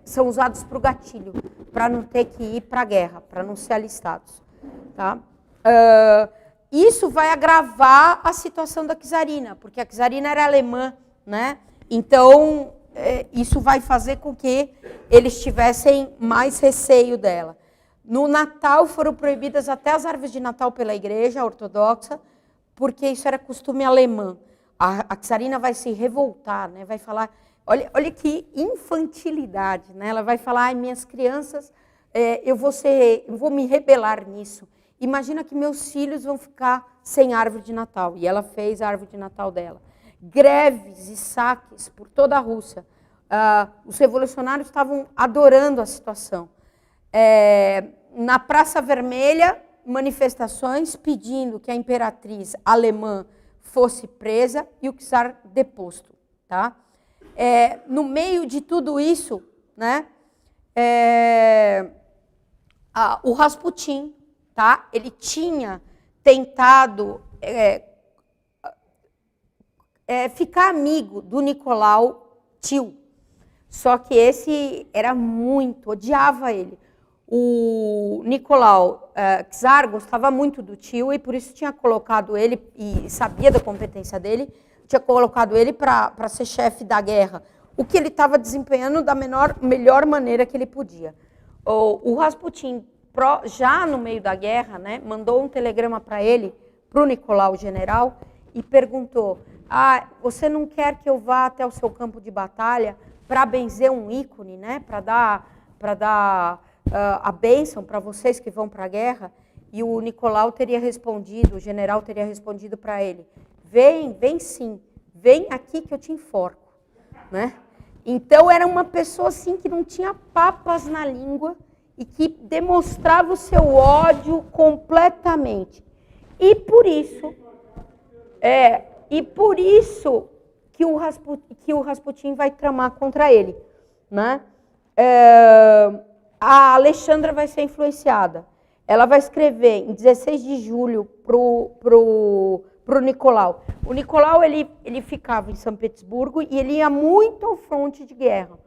são usados para o gatilho, para não ter que ir para a guerra, para não ser alistados. Tá? Isso vai agravar a situação da czarina, porque a czarina era alemã, né? Então, isso vai fazer com que eles tivessem mais receio dela. No Natal foram proibidas até as árvores de Natal pela igreja ortodoxa, porque isso era costume alemã. A czarina vai se revoltar, né? Vai falar, olha que infantilidade, né? Ela vai falar, ai, minhas crianças, eu vou me rebelar nisso. Imagina que meus filhos vão ficar sem árvore de Natal. E ela fez a árvore de Natal dela. Greves e saques por toda a Rússia. Os revolucionários estavam adorando a situação. Na Praça Vermelha, manifestações pedindo que a imperatriz alemã fosse presa e o czar deposto. Tá? No meio de tudo isso, né, o Rasputin, tá, ele tinha tentado ficar amigo do Nicolau Tio, só que esse era odiava ele. O Nicolau Czar gostava muito do Tio e por isso tinha colocado ele, e sabia da competência dele, tinha colocado ele para ser chefe da guerra, o que ele estava desempenhando da melhor maneira que ele podia. O Rasputin, já no meio da guerra, né, mandou um telegrama para ele, para o Nicolau, general, e perguntou, você não quer que eu vá até o seu campo de batalha para benzer um ícone, né, para dar a bênção para vocês que vão para a guerra? E o Nicolau teria respondido, o general teria respondido para ele, vem sim, vem aqui que eu te enforco. Né? Então era uma pessoa assim que não tinha papas na língua e que demonstrava o seu ódio completamente. E por isso que o Rasputin vai tramar contra ele. Né? A Alexandra vai ser influenciada. Ela vai escrever em 16 de julho pro Nicolau. O Nicolau ele ficava em São Petersburgo e ele ia muito ao fronte de guerra.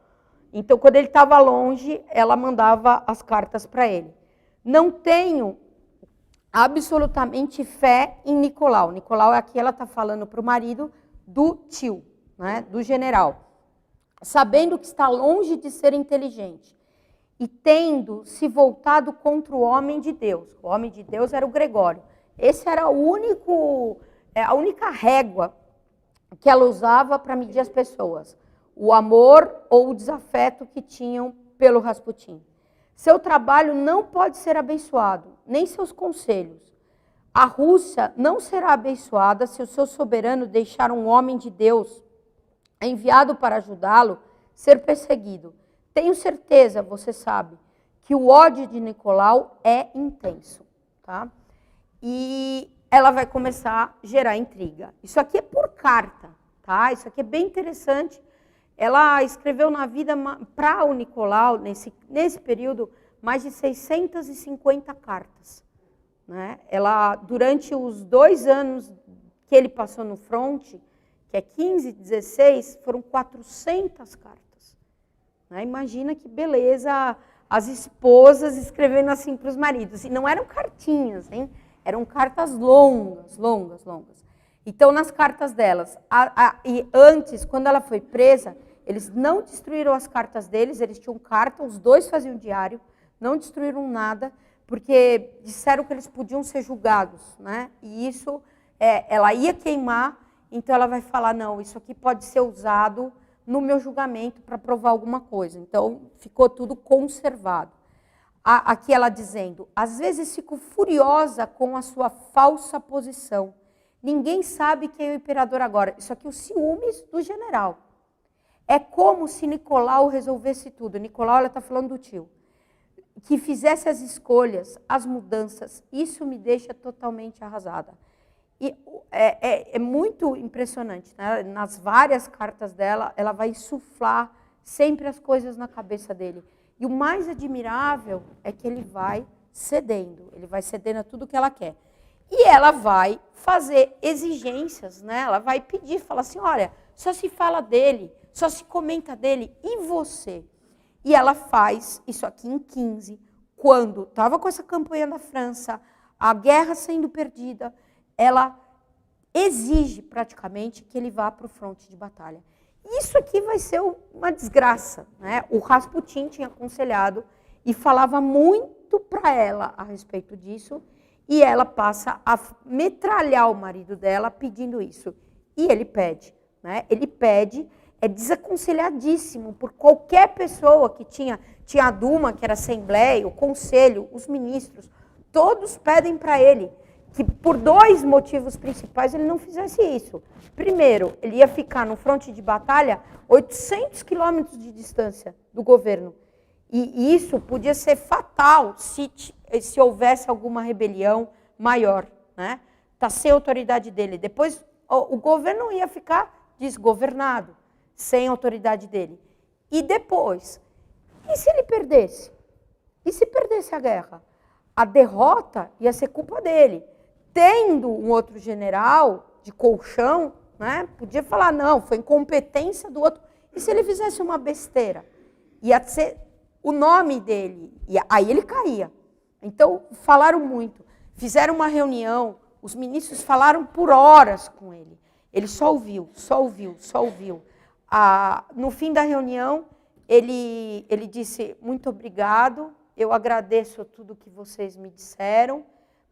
Então, quando ele estava longe, ela mandava as cartas para ele. Não tenho absolutamente fé em Nicolau. Nicolau, aqui ela está falando para o marido, do tio, né, do general, sabendo que está longe de ser inteligente e tendo se voltado contra o homem de Deus. O homem de Deus era o Gregório. Esse era a única régua que ela usava para medir as pessoas. O amor ou o desafeto que tinham pelo Rasputin. Seu trabalho não pode ser abençoado, nem seus conselhos. A Rússia não será abençoada se o seu soberano deixar um homem de Deus enviado para ajudá-lo ser perseguido. Tenho certeza, você sabe, que o ódio de Nicolau é intenso. Tá? E ela vai começar a gerar intriga. Isso aqui é por carta. Tá? Isso aqui é bem interessante. Ela escreveu na vida, para o Nicolau, nesse período, mais de 650 cartas. Né? Ela, durante os 2 anos que ele passou no fronte, que é 15 e 16, foram 400 cartas. Né? Imagina que beleza as esposas escrevendo assim para os maridos. E não eram cartinhas, hein? Eram cartas longas, longas, longas. Então, nas cartas delas, e antes, quando ela foi presa, eles não destruíram as cartas deles, eles tinham carta, os 2 faziam diário, não destruíram nada, porque disseram que eles podiam ser julgados, né? E isso, ela ia queimar, então ela vai falar, não, isso aqui pode ser usado no meu julgamento para provar alguma coisa. Então, ficou tudo conservado. Aqui ela dizendo, às vezes fico furiosa com a sua falsa posição. Ninguém sabe quem é o imperador agora. Isso aqui, os ciúmes do general. É como se Nicolau resolvesse tudo. Nicolau, ela está falando do tio. Que fizesse as escolhas, as mudanças. Isso me deixa totalmente arrasada. E é muito impressionante. Né? Nas várias cartas dela, ela vai insuflar sempre as coisas na cabeça dele. E o mais admirável é que ele vai cedendo. Ele vai cedendo a tudo que ela quer. E ela vai fazer exigências, né? Ela vai pedir, fala assim, olha, só se fala dele, só se comenta dele, e você? E ela faz isso aqui em 15, quando estava com essa campanha da França, a guerra sendo perdida, ela exige praticamente que ele vá para o fronte de batalha. Isso aqui vai ser uma desgraça. Né? O Rasputin tinha aconselhado e falava muito para ela a respeito disso, e ela passa a metralhar o marido dela pedindo isso. E ele pede. Né? Ele pede, é desaconselhadíssimo por qualquer pessoa que tinha a Duma, que era a Assembleia, o Conselho, os ministros, todos pedem para ele que por 2 motivos principais ele não fizesse isso. Primeiro, ele ia ficar no fronte de batalha 800 quilômetros de distância do governo. E isso podia ser fatal se houvesse alguma rebelião maior. Né? Tá sem autoridade dele. Depois, o governo ia ficar desgovernado, sem autoridade dele. E depois, e se ele perdesse? E se perdesse a guerra? A derrota ia ser culpa dele. Tendo um outro general de colchão, né, podia falar, não, foi incompetência do outro. E se ele fizesse uma besteira? Ia ser o nome dele, e aí ele caía. Então, falaram muito. Fizeram uma reunião, os ministros falaram por horas com ele. Ele só ouviu, só ouviu, só ouviu. No fim da reunião, ele disse, muito obrigado, eu agradeço tudo que vocês me disseram,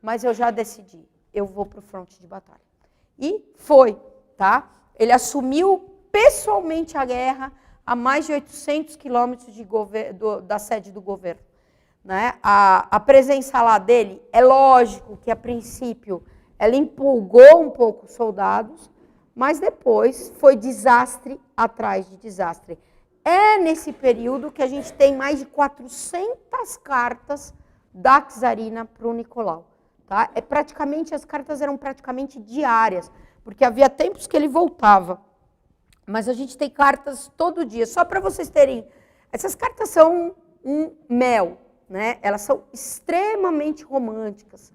mas eu já decidi, eu vou para o fronte de batalha. E foi, tá? Ele assumiu pessoalmente a guerra a mais de 800 quilômetros da sede do governo. Né? A presença lá dele, é lógico que a princípio ela empolgou um pouco os soldados, mas depois foi desastre atrás de desastre. É nesse período que a gente tem mais de 400 cartas da czarina para o Nicolau. Tá? As cartas eram praticamente diárias, porque havia tempos que ele voltava. Mas a gente tem cartas todo dia. Só para vocês terem... Essas cartas são um mel. Né? Elas são extremamente românticas,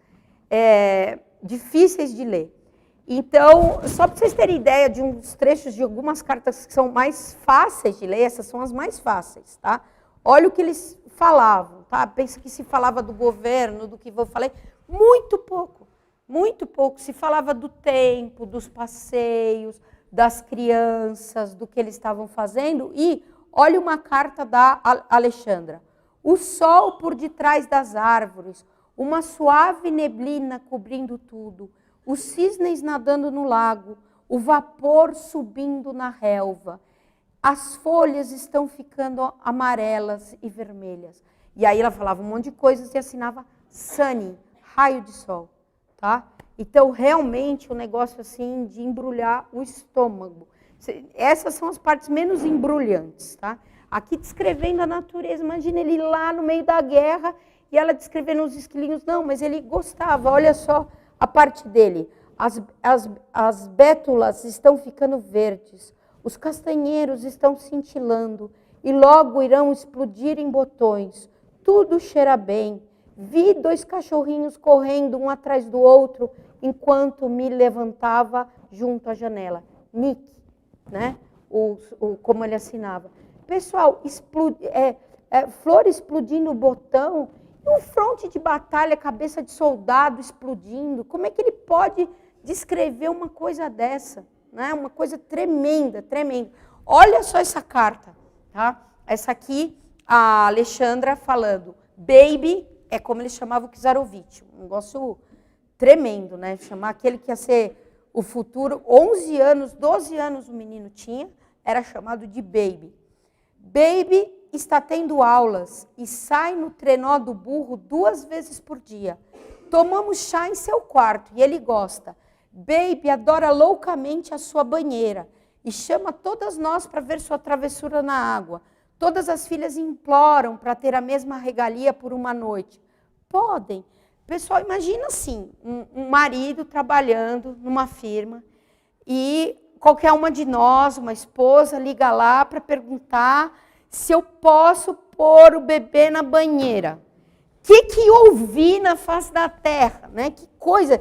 difíceis de ler. Então, só para vocês terem ideia de uns trechos de algumas cartas que são mais fáceis de ler, essas são as mais fáceis. Tá? Olha o que eles falavam. Tá? Pensa que se falava do governo, do que eu falei. Muito pouco, muito pouco. Se falava do tempo, dos passeios, das crianças, do que eles estavam fazendo. E olha uma carta da Alexandra. O sol por detrás das árvores, uma suave neblina cobrindo tudo, os cisnes nadando no lago, o vapor subindo na relva. As folhas estão ficando amarelas e vermelhas. E aí ela falava um monte de coisas e assinava sunny, raio de sol, tá? Então, realmente, um negócio assim de embrulhar o estômago. Essas são as partes menos embrulhantes, tá? Aqui descrevendo a natureza, imagina ele lá no meio da guerra e ela descrevendo os esquilinhos. Não, mas ele gostava, olha só a parte dele. As bétulas estão ficando verdes, os castanheiros estão cintilando e logo irão explodir em botões. Tudo cheira bem. Vi 2 cachorrinhos correndo um atrás do outro enquanto me levantava junto à janela. Nick, né? Como ele assinava. Pessoal, flor explodindo o botão, e um fronte de batalha, cabeça de soldado explodindo. Como é que ele pode descrever uma coisa dessa? Né? Uma coisa tremenda, tremenda. Olha só essa carta, tá? Essa aqui, a Alexandra falando, baby, é como ele chamava o Kizarovitch, um negócio tremendo, né? Chamar aquele que ia ser o futuro, 11 anos, 12 anos o menino tinha, era chamado de baby. Baby está tendo aulas e sai no trenó do burro 2 vezes por dia. Tomamos chá em seu quarto e ele gosta. Baby adora loucamente a sua banheira e chama todas nós para ver sua travessura na água. Todas as filhas imploram para ter a mesma regalia por uma noite. Podem. Pessoal, imagina assim, um marido trabalhando numa firma e qualquer uma de nós, uma esposa, liga lá para perguntar se eu posso pôr o bebê na banheira. O que eu ouvi na face da terra? Né? Que coisa.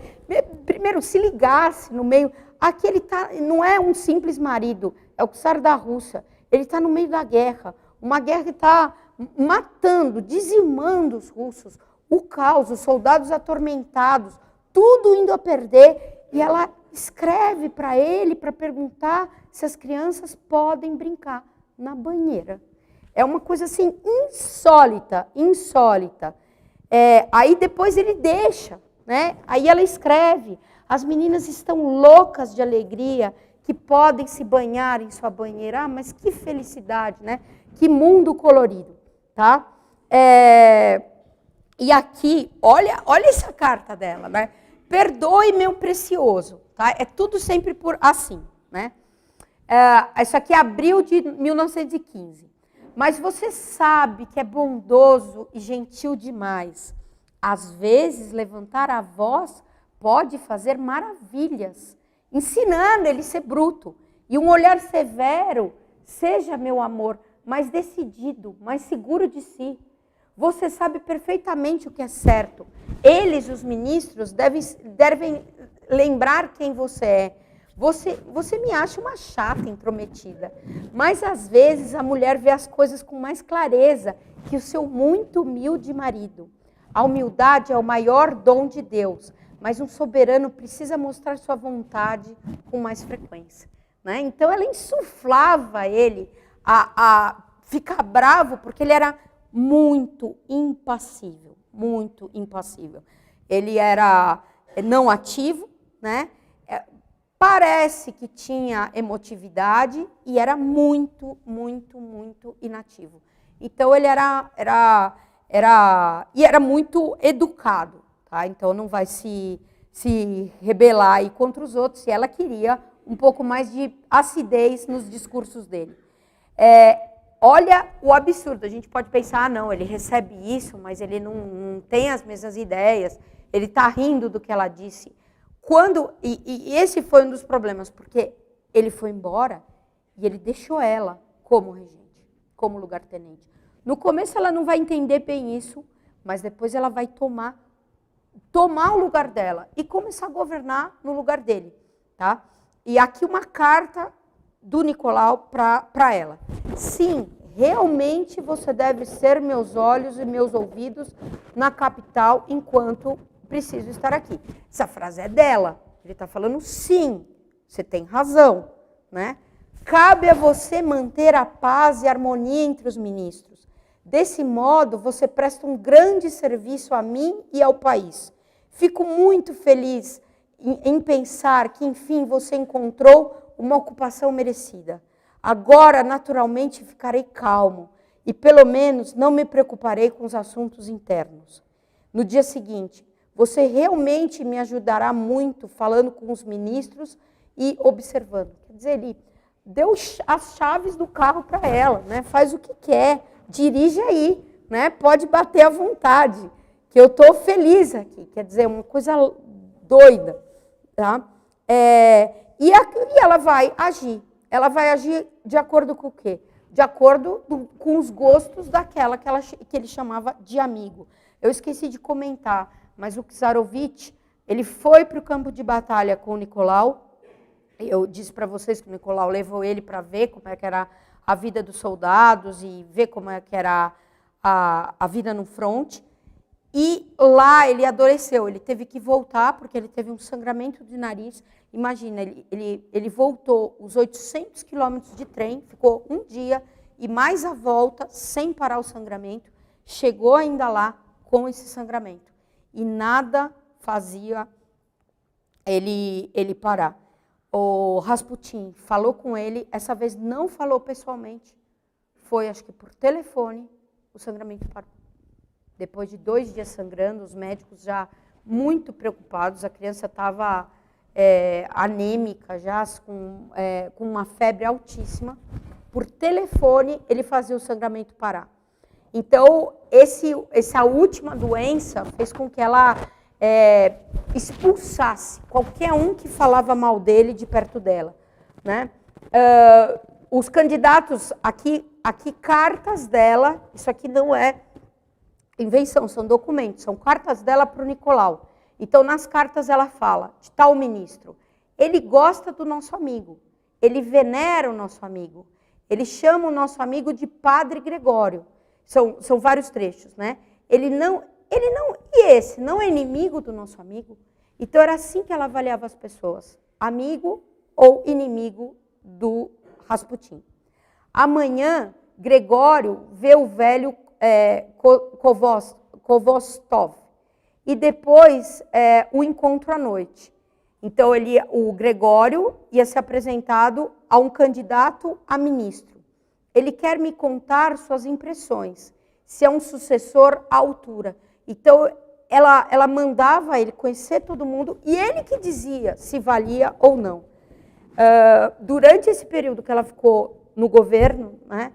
Primeiro, se ligasse no meio. Aqui ele tá, não é um simples marido, é o czar da Rússia. Ele está no meio da guerra. Uma guerra que está matando, dizimando os russos. O caos, os soldados atormentados, tudo indo a perder. E ela escreve para ele para perguntar se as crianças podem brincar na banheira. É uma coisa assim insólita, insólita. Aí depois ele deixa, né? Aí ela escreve, as meninas estão loucas de alegria que podem se banhar em sua banheira. Ah, mas que felicidade, né? Que mundo colorido, tá? E aqui, olha essa carta dela, né? Perdoe, meu precioso, tá? É tudo sempre por assim, né? Isso aqui é abril de 1915. Mas você sabe que é bondoso e gentil demais. Às vezes, levantar a voz pode fazer maravilhas, ensinando ele a ser bruto. E um olhar severo, seja, meu amor, mais decidido, mais seguro de si. Você sabe perfeitamente o que é certo. Eles, os ministros, devem lembrar quem você é. Você me acha uma chata intrometida, mas às vezes a mulher vê as coisas com mais clareza que o seu muito humilde marido. A humildade é o maior dom de Deus, mas um soberano precisa mostrar sua vontade com mais frequência. Né? Então ela insuflava ele a ficar bravo, porque ele era muito impassível, muito impassível. Ele era não ativo, né? Parece que tinha emotividade e era muito, muito, muito inativo. Então ele era muito educado, tá? Então não vai se rebelar aí contra os outros, e ela queria um pouco mais de acidez nos discursos dele. Olha o absurdo, a gente pode pensar, ah, não, ele recebe isso, mas ele não tem as mesmas ideias, ele está rindo do que ela disse. E esse foi um dos problemas, porque ele foi embora e ele deixou ela como regente, como lugar-tenente. No começo ela não vai entender bem isso, mas depois ela vai tomar o lugar dela e começar a governar no lugar dele. Tá? E aqui uma carta do Nicolau para ela. Sim, realmente você deve ser meus olhos e meus ouvidos na capital enquanto preciso estar aqui. Essa frase é dela. Ele está falando, sim, você tem razão. né? Cabe a você manter a paz e a harmonia entre os ministros. Desse modo, você presta um grande serviço a mim e ao país. Fico muito feliz em pensar que, enfim, você encontrou uma ocupação merecida. Agora, naturalmente, ficarei calmo e, pelo menos, não me preocuparei com os assuntos internos. No dia seguinte, você realmente me ajudará muito falando com os ministros e observando. Quer dizer, ele deu as chaves do carro para ela, né? Faz o que quer, dirige aí, né? Pode bater à vontade, que eu estou feliz aqui. Quer dizer, uma coisa doida. Tá? E ela vai agir. Ela vai agir de acordo com o quê? De acordo com os gostos daquela que ele chamava de amigo. Eu esqueci de comentar, mas o Czarovich, ele foi para o campo de batalha com o Nicolau. Eu disse para vocês que o Nicolau levou ele para ver como é que era a vida dos soldados e ver como é que era a vida no fronte. E lá ele adoeceu, ele teve que voltar porque ele teve um sangramento de nariz. Imagina, ele voltou os 800 quilômetros de trem, ficou um dia e mais a volta sem parar o sangramento. Chegou ainda lá com esse sangramento. E nada fazia ele parar. O Rasputin falou com ele, essa vez não falou pessoalmente, foi acho que por telefone, o sangramento parou. Depois de 2 dias sangrando, os médicos já muito preocupados, a criança estava anêmica, já com uma febre altíssima. Por telefone, ele fazia o sangramento parar. Então, essa última doença fez com que ela expulsasse qualquer um que falava mal dele de perto dela, né? Os candidatos, aqui cartas dela, isso aqui não é invenção, são documentos, são cartas dela para o Nicolau. Então, nas cartas ela fala de tal ministro, ele gosta do nosso amigo, ele venera o nosso amigo, ele chama o nosso amigo de Padre Gregório. São vários trechos, né? Ele não é inimigo do nosso amigo? Então, era assim que ela avaliava as pessoas, amigo ou inimigo do Rasputin. Amanhã, Gregório vê o velho Khvostov, e depois o encontro à noite. Então, o Gregório ia ser apresentado a um candidato a ministro. Ele quer me contar suas impressões, se é um sucessor à altura. Então, ela mandava ele conhecer todo mundo, e ele que dizia se valia ou não. Durante esse período que ela ficou no governo, né,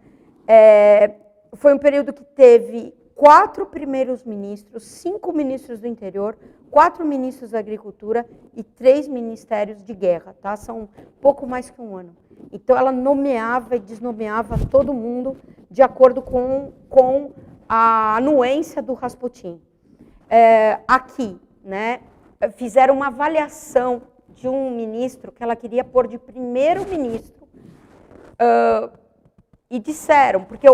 foi um período que teve 4 primeiros ministros, 5 ministros do interior, 4 ministros da agricultura e 3 ministérios de guerra, tá? São pouco mais que um ano. Então, ela nomeava e desnomeava todo mundo de acordo com a anuência do Rasputin. Aqui, né, fizeram uma avaliação de um ministro que ela queria pôr de primeiro-ministro, e disseram, porque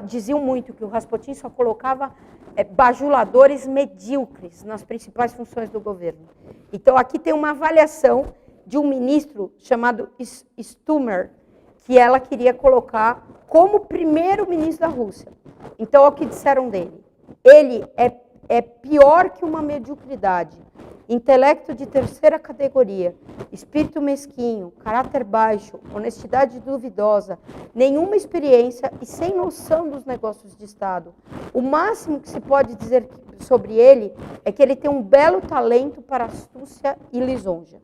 diziam muito que o Rasputin só colocava bajuladores medíocres nas principais funções do governo. Então, aqui tem uma avaliação de um ministro chamado Stumer, que ela queria colocar como primeiro-ministro da Rússia. Então, é o que disseram dele. Ele é pior que uma mediocridade, intelecto de terceira categoria, espírito mesquinho, caráter baixo, honestidade duvidosa, nenhuma experiência e sem noção dos negócios de Estado. O máximo que se pode dizer sobre ele é que ele tem um belo talento para astúcia e lisonja.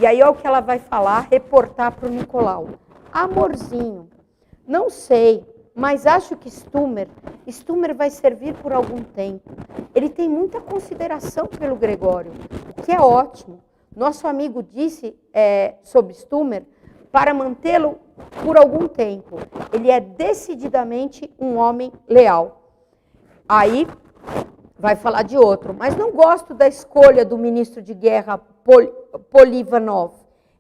E aí é o que ela vai falar, reportar para o Nicolau. Amorzinho, não sei, mas acho que Stumer vai servir por algum tempo. Ele tem muita consideração pelo Gregório, o que é ótimo. Nosso amigo disse sobre Stumer para mantê-lo por algum tempo. Ele é decididamente um homem leal. Aí vai falar de outro, mas não gosto da escolha do ministro de guerra Polivanov.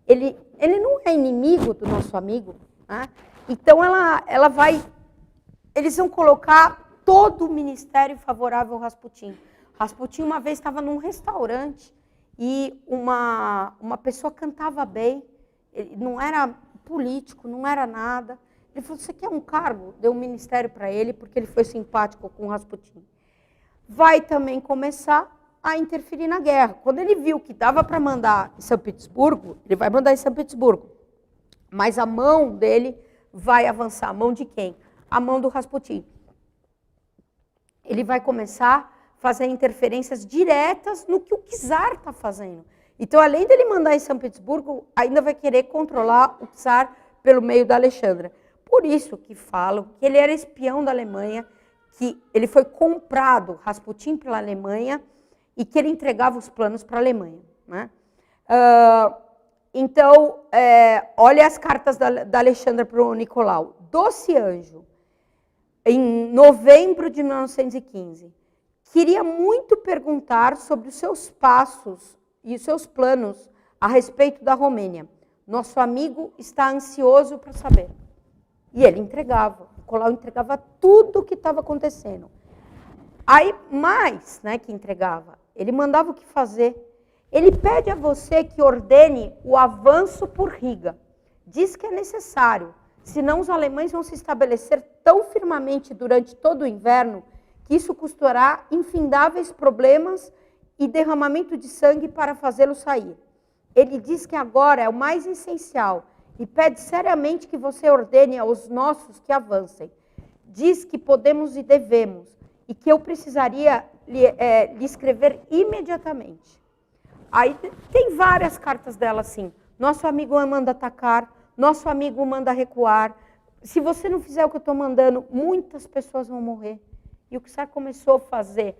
Ele não é inimigo do nosso amigo, né? Então eles vão colocar todo o ministério favorável ao Rasputin. Rasputin uma vez estava num restaurante e uma pessoa cantava bem. ele não era político, não era nada. Ele falou, você quer um cargo? Deu um ministério para ele, porque ele foi simpático com o Rasputin. Vai também começar a interferir na guerra. Quando ele viu que dava para mandar em São Petersburgo, ele vai mandar em São Petersburgo. Mas a mão dele vai avançar. A mão de quem? A mão do Rasputin. Ele vai começar a fazer interferências diretas no que o czar está fazendo. Então, além dele mandar em São Petersburgo, ainda vai querer controlar o czar pelo meio da Alexandra. Por isso que falam que ele era espião da Alemanha, que ele foi comprado, Rasputin, pela Alemanha, e que ele entregava os planos para a Alemanha. Né? Então, olha as cartas da Alexandra para o Nicolau. Doce Anjo, em novembro de 1915, queria muito perguntar sobre os seus passos e os seus planos a respeito da Romênia. Nosso amigo está ansioso para saber. E ele entregava, Nicolau entregava tudo o que estava acontecendo. Aí, mais, né, que entregava, ele mandava o que fazer. Ele pede a você que ordene o avanço por Riga. Diz que é necessário, senão os alemães vão se estabelecer tão firmemente durante todo o inverno que isso custará infindáveis problemas e derramamento de sangue para fazê-lo sair. Ele diz que agora é o mais essencial e pede seriamente que você ordene aos nossos que avancem. Diz que podemos e devemos e que eu precisaria lhe escrever imediatamente. Aí tem várias cartas dela assim. Nosso amigo manda atacar, nosso amigo manda recuar. Se você não fizer o que eu estou mandando, muitas pessoas vão morrer. E o czar começou a fazer,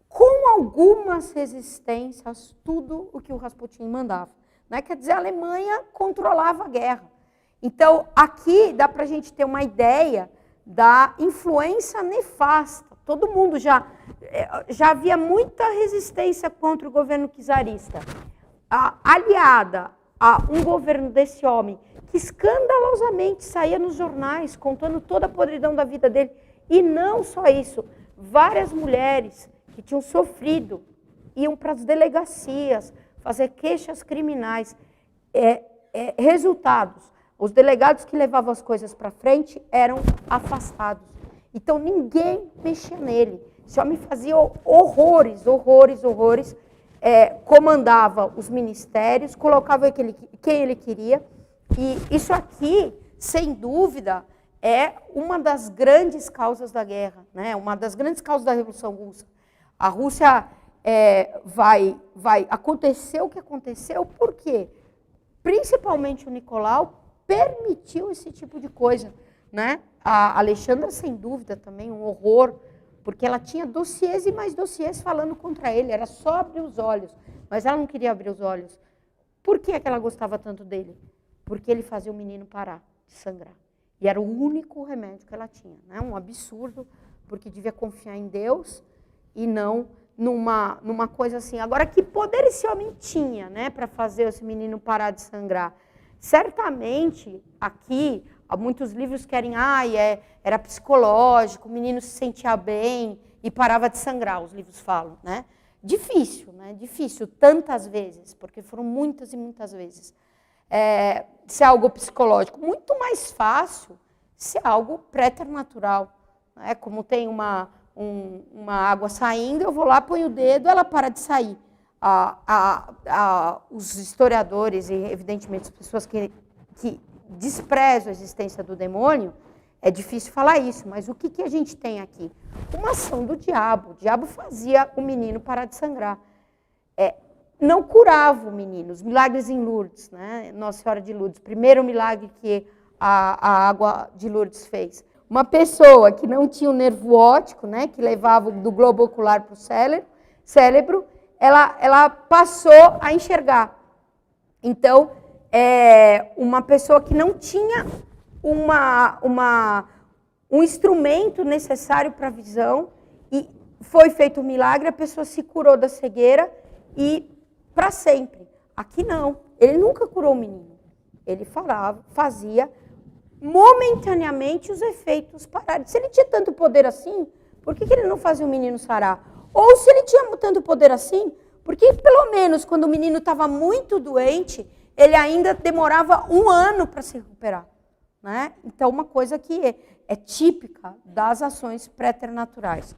com algumas resistências, tudo o que o Rasputin mandava. Né? Quer dizer, a Alemanha controlava a guerra. Então, aqui dá para a gente ter uma ideia da influência nefasta. Todo mundo já havia muita resistência contra o governo czarista. Aliada a um governo desse homem, que escandalosamente saía nos jornais, contando toda a podridão da vida dele. E não só isso, várias mulheres que tinham sofrido iam para as delegacias fazer queixas criminais. Resultados, os delegados que levavam as coisas para frente eram afastados. Então ninguém mexia nele. Esse homem fazia horrores, comandava os ministérios, colocava quem ele queria. E isso aqui, sem dúvida, é uma das grandes causas da guerra, né? Uma das grandes causas da Revolução Russa. A Rússia vai acontecer o que aconteceu, por quê? Principalmente o Nicolau permitiu esse tipo de coisa. Né? A Alexandra, sem dúvida, também um horror, porque ela tinha dossiês e mais dossiês falando contra ele, era só abrir os olhos, mas ela não queria abrir os olhos. Por que ela gostava tanto dele? Porque ele fazia o menino parar de sangrar. E era o único remédio que ela tinha. Né? Um absurdo, porque devia confiar em Deus e não numa coisa assim. Agora, que poder esse homem tinha, né, para fazer esse menino parar de sangrar? Certamente, aqui, muitos livros querem, era psicológico, o menino se sentia bem e parava de sangrar, os livros falam. Né? Difícil, né? Difícil, tantas vezes, porque foram muitas e muitas vezes. Se é algo psicológico, muito mais fácil se é algo preternatural. Né? Como tem uma água saindo, eu vou lá, ponho o dedo, ela para de sair. Os historiadores e, evidentemente, as pessoas que desprezam a existência do demônio, é difícil falar isso, mas o que a gente tem aqui? Uma ação do diabo. O diabo fazia o menino parar de sangrar. Não curava o menino. Os milagres em Lourdes, né? Nossa Senhora de Lourdes, primeiro milagre que a água de Lourdes fez. Uma pessoa que não tinha o nervo óptico, né, que levava do globo ocular para o cérebro, ela passou a enxergar. Então, uma pessoa que não tinha um instrumento necessário para a visão, e foi feito um milagre, a pessoa se curou da cegueira e para sempre. Aqui não, ele nunca curou o menino. Ele fazia momentaneamente os efeitos pararem. Se ele tinha tanto poder assim, por que ele não fazia o menino sarar? Ou se ele tinha tanto poder assim, por que pelo menos quando o menino estava muito doente, ele ainda demorava 1 ano para se recuperar. Né? Então, uma coisa que é típica das ações préternaturais.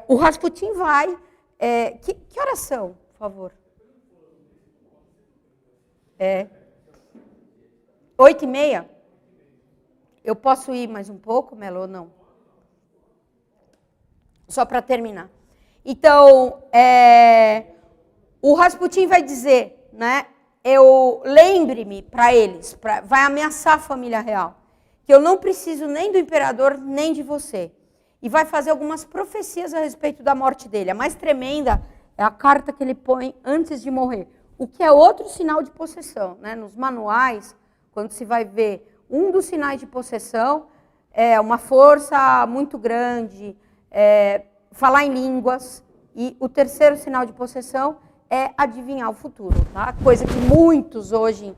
O Rasputin vai... que horas são, por favor? 8h30? Eu posso ir mais um pouco, Melo, ou não? Só para terminar. Então, o Rasputin vai dizer, né? Lembre-me para eles, vai ameaçar a família real, que eu não preciso nem do imperador, nem de você. E vai fazer algumas profecias a respeito da morte dele. A mais tremenda é a carta que ele põe antes de morrer, o que é outro sinal de possessão. Né? Nos manuais, quando se vai ver um dos sinais de possessão, é uma força muito grande, falar em línguas, e o terceiro sinal de possessão é adivinhar o futuro. Tá? Coisa que muitos hoje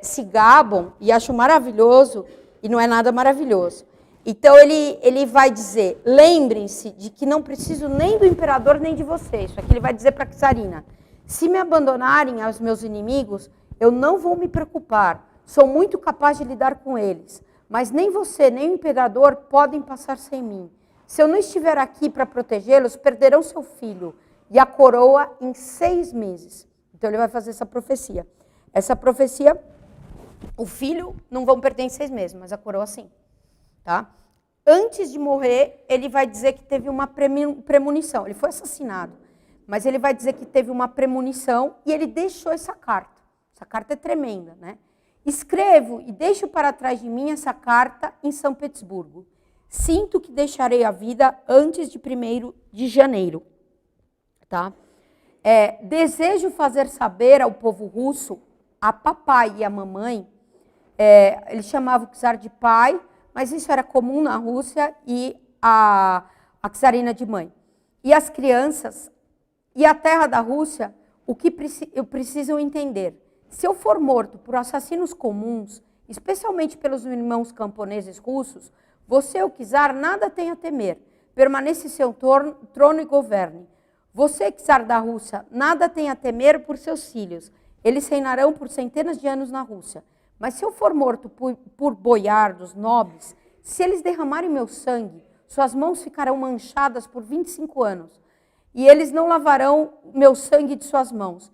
se gabam e acham maravilhoso, e não é nada maravilhoso. Então, ele vai dizer, lembrem-se de que não preciso nem do imperador, nem de vocês. Isso aqui ele vai dizer para a czarina. Se me abandonarem aos meus inimigos, eu não vou me preocupar. Sou muito capaz de lidar com eles. Mas nem você, nem o imperador podem passar sem mim. Se eu não estiver aqui para protegê-los, perderão seu filho e a coroa em 6 meses. Então, ele vai fazer essa profecia. Essa profecia, o filho não vão perder em 6 meses, mas a coroa sim. Tá? Antes de morrer, ele vai dizer que teve uma premonição. Ele foi assassinado, mas ele vai dizer que teve uma premonição e ele deixou essa carta. Essa carta é tremenda, né? Escrevo e deixo para trás de mim essa carta em São Petersburgo. Sinto que deixarei a vida antes de 1º de janeiro. Tá? Desejo fazer saber ao povo russo, a papai e a mamãe, ele chamava o czar de pai, mas isso era comum na Rússia, e a czarina de mãe. E as crianças, e a terra da Rússia, o que precisam entender. Se eu for morto por assassinos comuns, especialmente pelos irmãos camponeses russos, você, o czar, nada tem a temer. Permaneça em seu trono e governe. Você, czar da Rússia, nada tem a temer por seus filhos. Eles reinarão por centenas de anos na Rússia. Mas se eu for morto por boiardos, nobres, se eles derramarem meu sangue, suas mãos ficarão manchadas por 25 anos. E eles não lavarão meu sangue de suas mãos.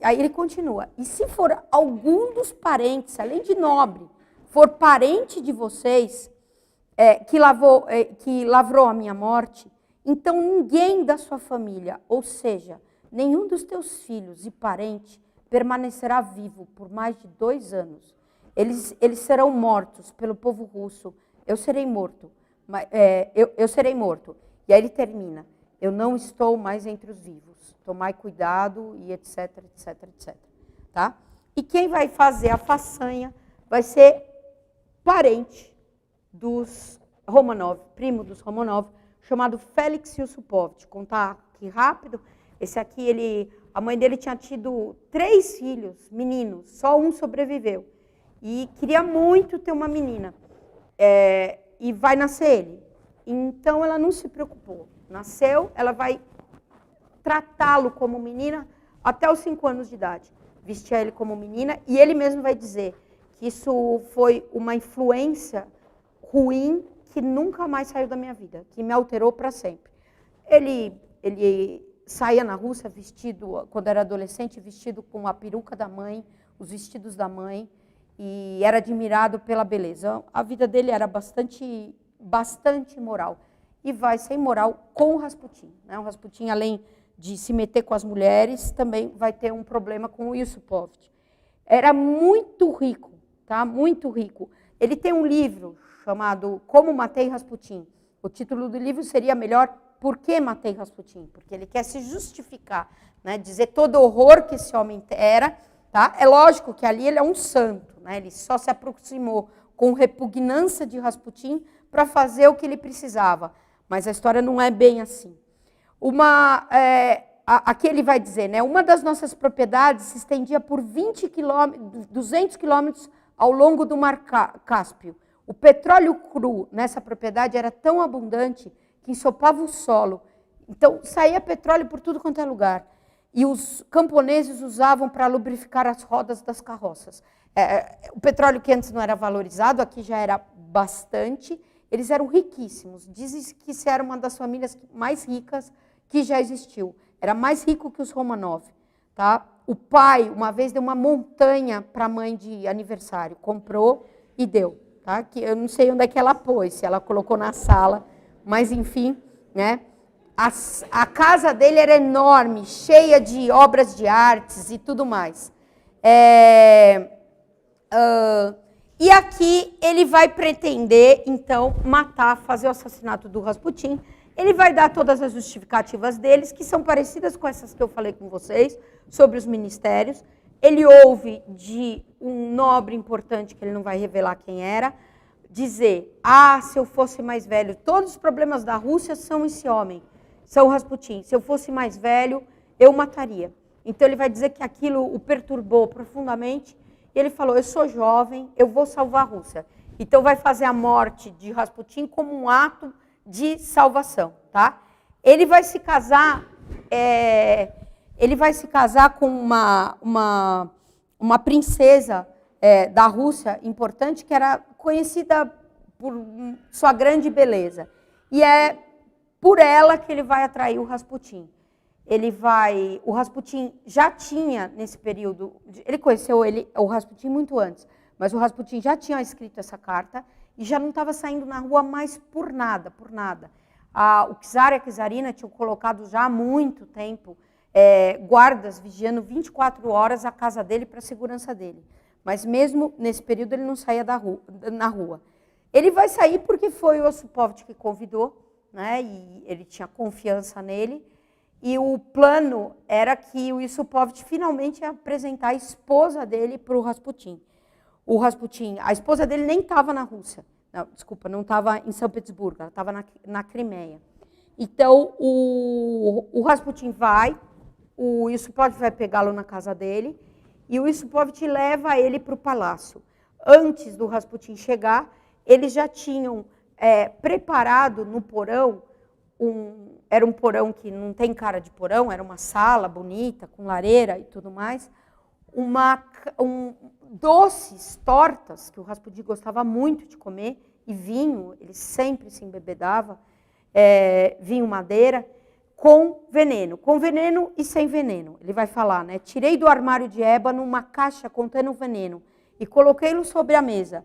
Aí ele continua. E se for algum dos parentes, além de nobre, for parente de vocês, que lavrou a minha morte, então ninguém da sua família, ou seja, nenhum dos teus filhos e parentes, permanecerá vivo por mais de 2 anos. Eles serão mortos pelo povo russo. Eu serei morto. Eu serei morto. E aí ele termina. Eu não estou mais entre os vivos. Tomai cuidado e etc, etc, etc. Tá? E quem vai fazer a façanha vai ser parente dos Romanov, primo dos Romanov, chamado Félix Yusupov. Contar aqui rápido. Esse aqui, a mãe dele tinha tido 3 filhos, meninos, só um sobreviveu. E queria muito ter uma menina. E vai nascer ele. Então, ela não se preocupou. Nasceu, ela vai tratá-lo como menina até os 5 anos de idade. Vestia ele como menina, e ele mesmo vai dizer que isso foi uma influência ruim que nunca mais saiu da minha vida, que me alterou para sempre. Ele saía na Rússia vestido, quando era adolescente, vestido com a peruca da mãe, os vestidos da mãe, e era admirado pela beleza. A vida dele era bastante imoral. E vai ser imoral com o Rasputin. Né? O Rasputin, além de se meter com as mulheres, também vai ter um problema com o Yusupov. Era muito rico, tá? Muito rico. Ele tem um livro chamado Como Matei Rasputin. O título do livro seria melhor Por que Matei Rasputin? Porque ele quer se justificar, né? Dizer todo o horror que esse homem era. Tá? É lógico que ali ele é um santo, né? Ele só se aproximou com repugnância de Rasputin para fazer o que ele precisava. Mas a história não é bem assim. Aqui ele vai dizer, né? Uma das nossas propriedades se estendia por 200 quilômetros ao longo do Mar Cáspio. O petróleo cru nessa propriedade era tão abundante que ensopava o solo. Então, saía petróleo por tudo quanto é lugar. e os camponeses usavam para lubrificar as rodas das carroças. O petróleo que antes não era valorizado, aqui já era bastante, eles eram riquíssimos. Dizem que isso era uma das famílias mais ricas que já existiu. Era mais rico que os Romanov. Tá? O pai, uma vez, deu uma montanha para a mãe de aniversário, comprou e deu. Tá? Que eu não sei onde é que ela pôs, se ela colocou na sala, mas enfim, né? A casa dele era enorme, cheia de obras de artes e tudo mais. E aqui ele vai pretender, então, matar, fazer o assassinato do Rasputin. Ele vai dar todas as justificativas deles, que são parecidas com essas que eu falei com vocês, sobre os ministérios. Ele ouve de um nobre importante, que ele não vai revelar quem era, dizer, se eu fosse mais velho, todos os problemas da Rússia são esse homem, são o Rasputin. Se eu fosse mais velho, eu mataria. Então ele vai dizer que aquilo o perturbou profundamente, e ele falou, eu sou jovem, eu vou salvar a Rússia. Então vai fazer a morte de Rasputin como um ato de salvação, tá? Ele vai se casar, com uma princesa da Rússia importante, que era conhecida por sua grande beleza. E é por ela que ele vai atrair o Rasputin. O Rasputin já tinha, nesse período, ele conheceu o Rasputin muito antes, mas o Rasputin já tinha escrito essa carta e já não estava saindo na rua mais por nada. O czar e a czarina tinham colocado já há muito tempo guardas vigiando 24 horas a casa dele para a segurança dele. Mas mesmo nesse período ele não saía na rua. Ele vai sair porque foi o Yusupov que convidou, né, e ele tinha confiança nele. E o plano era que o Yusupov finalmente ia apresentar a esposa dele para o Rasputin. A esposa dele nem estava na Rússia. Não estava em São Petersburgo, ela estava na Crimeia. Então, o Rasputin vai, o Yusupov vai pegá-lo na casa dele, e o Yusupov leva ele para o palácio. Antes do Rasputin chegar, eles já tinham preparado no porão, era um porão que não tem cara de porão, era uma sala bonita, com lareira e tudo mais, doces, tortas, que o Rasputin gostava muito de comer, e vinho, ele sempre se embebedava, vinho madeira, com veneno e sem veneno. Ele vai falar, né? Tirei do armário de ébano uma caixa contendo veneno e coloquei-lo sobre a mesa.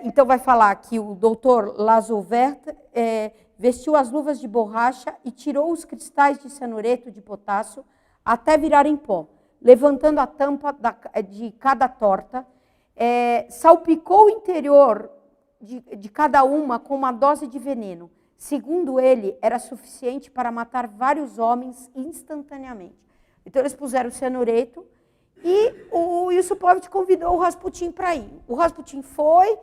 Então vai falar que o doutor Lazovert vestiu as luvas de borracha e tirou os cristais de cianureto de potássio até virarem pó, levantando a tampa de cada torta, salpicou o interior de cada uma com uma dose de veneno. Segundo ele, era suficiente para matar vários homens instantaneamente. Então eles puseram o cianureto e o Yusupov convidou o Rasputin para ir. O Rasputin foi,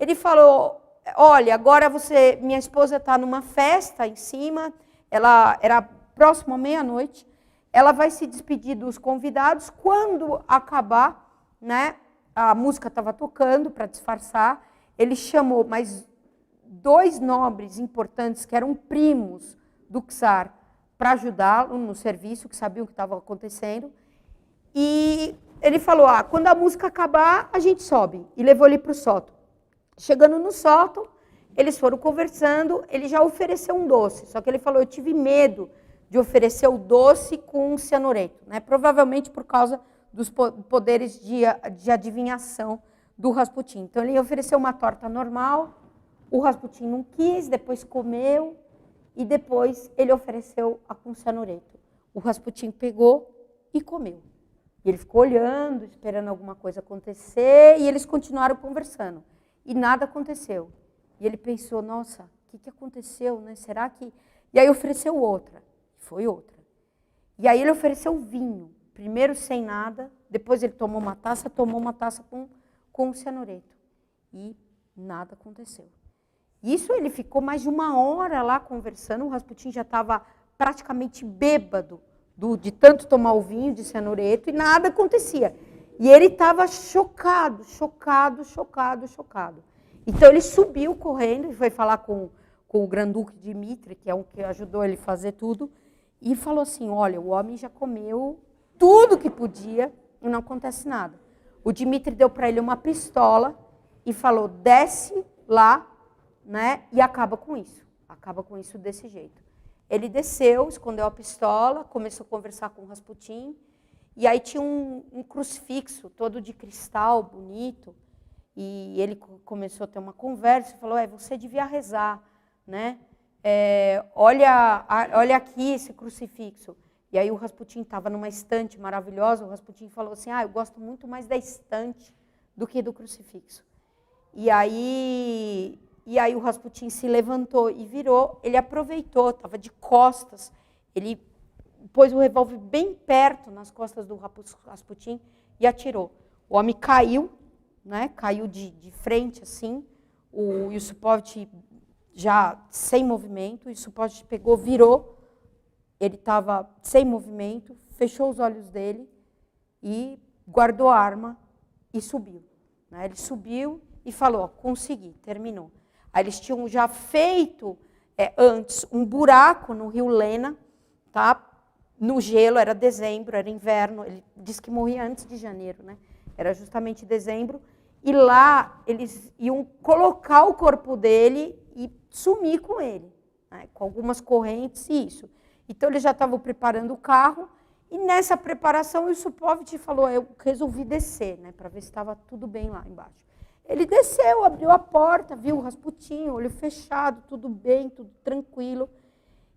ele falou, olha, agora minha esposa está numa festa em cima, ela era próximo à meia-noite, ela vai se despedir dos convidados, quando acabar, né, a música estava tocando para disfarçar, ele chamou mais 2 nobres importantes, que eram primos do czar, para ajudá-lo no serviço, que sabiam o que estava acontecendo. E ele falou, quando a música acabar, a gente sobe. E levou ele para o sótão. Chegando no sótão, eles foram conversando, ele já ofereceu um doce. Só que ele falou, eu tive medo de oferecer o doce com cianureto, né? Provavelmente por causa dos poderes de adivinhação do Rasputin. Então ele ofereceu uma torta normal, o Rasputin não quis, depois comeu, e depois ele ofereceu a com cianureto. O Rasputin pegou e comeu. E ele ficou olhando, esperando alguma coisa acontecer, e eles continuaram conversando. E nada aconteceu. E ele pensou, nossa, o que aconteceu, né? Será que... E aí ofereceu outra, foi outra. E aí ele ofereceu vinho, primeiro sem nada, depois ele tomou uma taça com cianureto. E nada aconteceu. Isso ele ficou mais de 1 hora lá conversando, o Rasputin já estava praticamente bêbado de tanto tomar o vinho de cianureto e nada acontecia. E ele estava chocado. Então ele subiu correndo e foi falar com o Granduque Dmitri, que é o que ajudou ele a fazer tudo, e falou assim, olha, o homem já comeu tudo que podia e não acontece nada. O Dmitry deu para ele uma pistola e falou, desce lá, né, e acaba com isso desse jeito. Ele desceu, escondeu a pistola, começou a conversar com o Rasputin, e aí tinha um crucifixo todo de cristal, bonito, e ele começou a ter uma conversa e falou, você devia rezar, né? Olha aqui esse crucifixo. E aí o Rasputin estava numa estante maravilhosa, o Rasputin falou assim, eu gosto muito mais da estante do que do crucifixo. E aí o Rasputin se levantou e virou, ele aproveitou, estava de costas, ele pôs o revólver bem perto nas costas do Rasputin e atirou. O homem caiu, né, caiu de frente assim, o Yusupovich já sem movimento, o Yusupovich pegou, virou, ele estava sem movimento, fechou os olhos dele e guardou a arma e subiu. Né? Ele subiu e falou, consegui, terminou. Aí eles tinham já feito antes um buraco no rio Lena, tá? No gelo, era dezembro, era inverno, ele disse que morria antes de janeiro, né? Era justamente dezembro, e lá eles iam colocar o corpo dele e sumir com ele, né? Com algumas correntes e isso. Então eles já estavam preparando o carro, e nessa preparação o Yusupovich falou, eu resolvi descer, né? Para ver se estava tudo bem lá embaixo. Ele desceu, abriu a porta, viu o Rasputin, olho fechado, tudo bem, tudo tranquilo.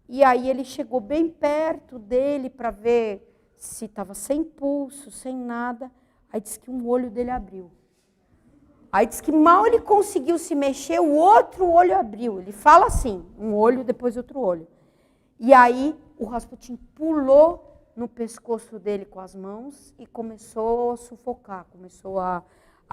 E aí ele chegou bem perto dele para ver se estava sem pulso, sem nada. Aí disse que um olho dele abriu. Aí disse que mal ele conseguiu se mexer, o outro olho abriu. Ele fala assim, um olho, depois outro olho. E aí o Rasputin pulou no pescoço dele com as mãos e começou a sufocar,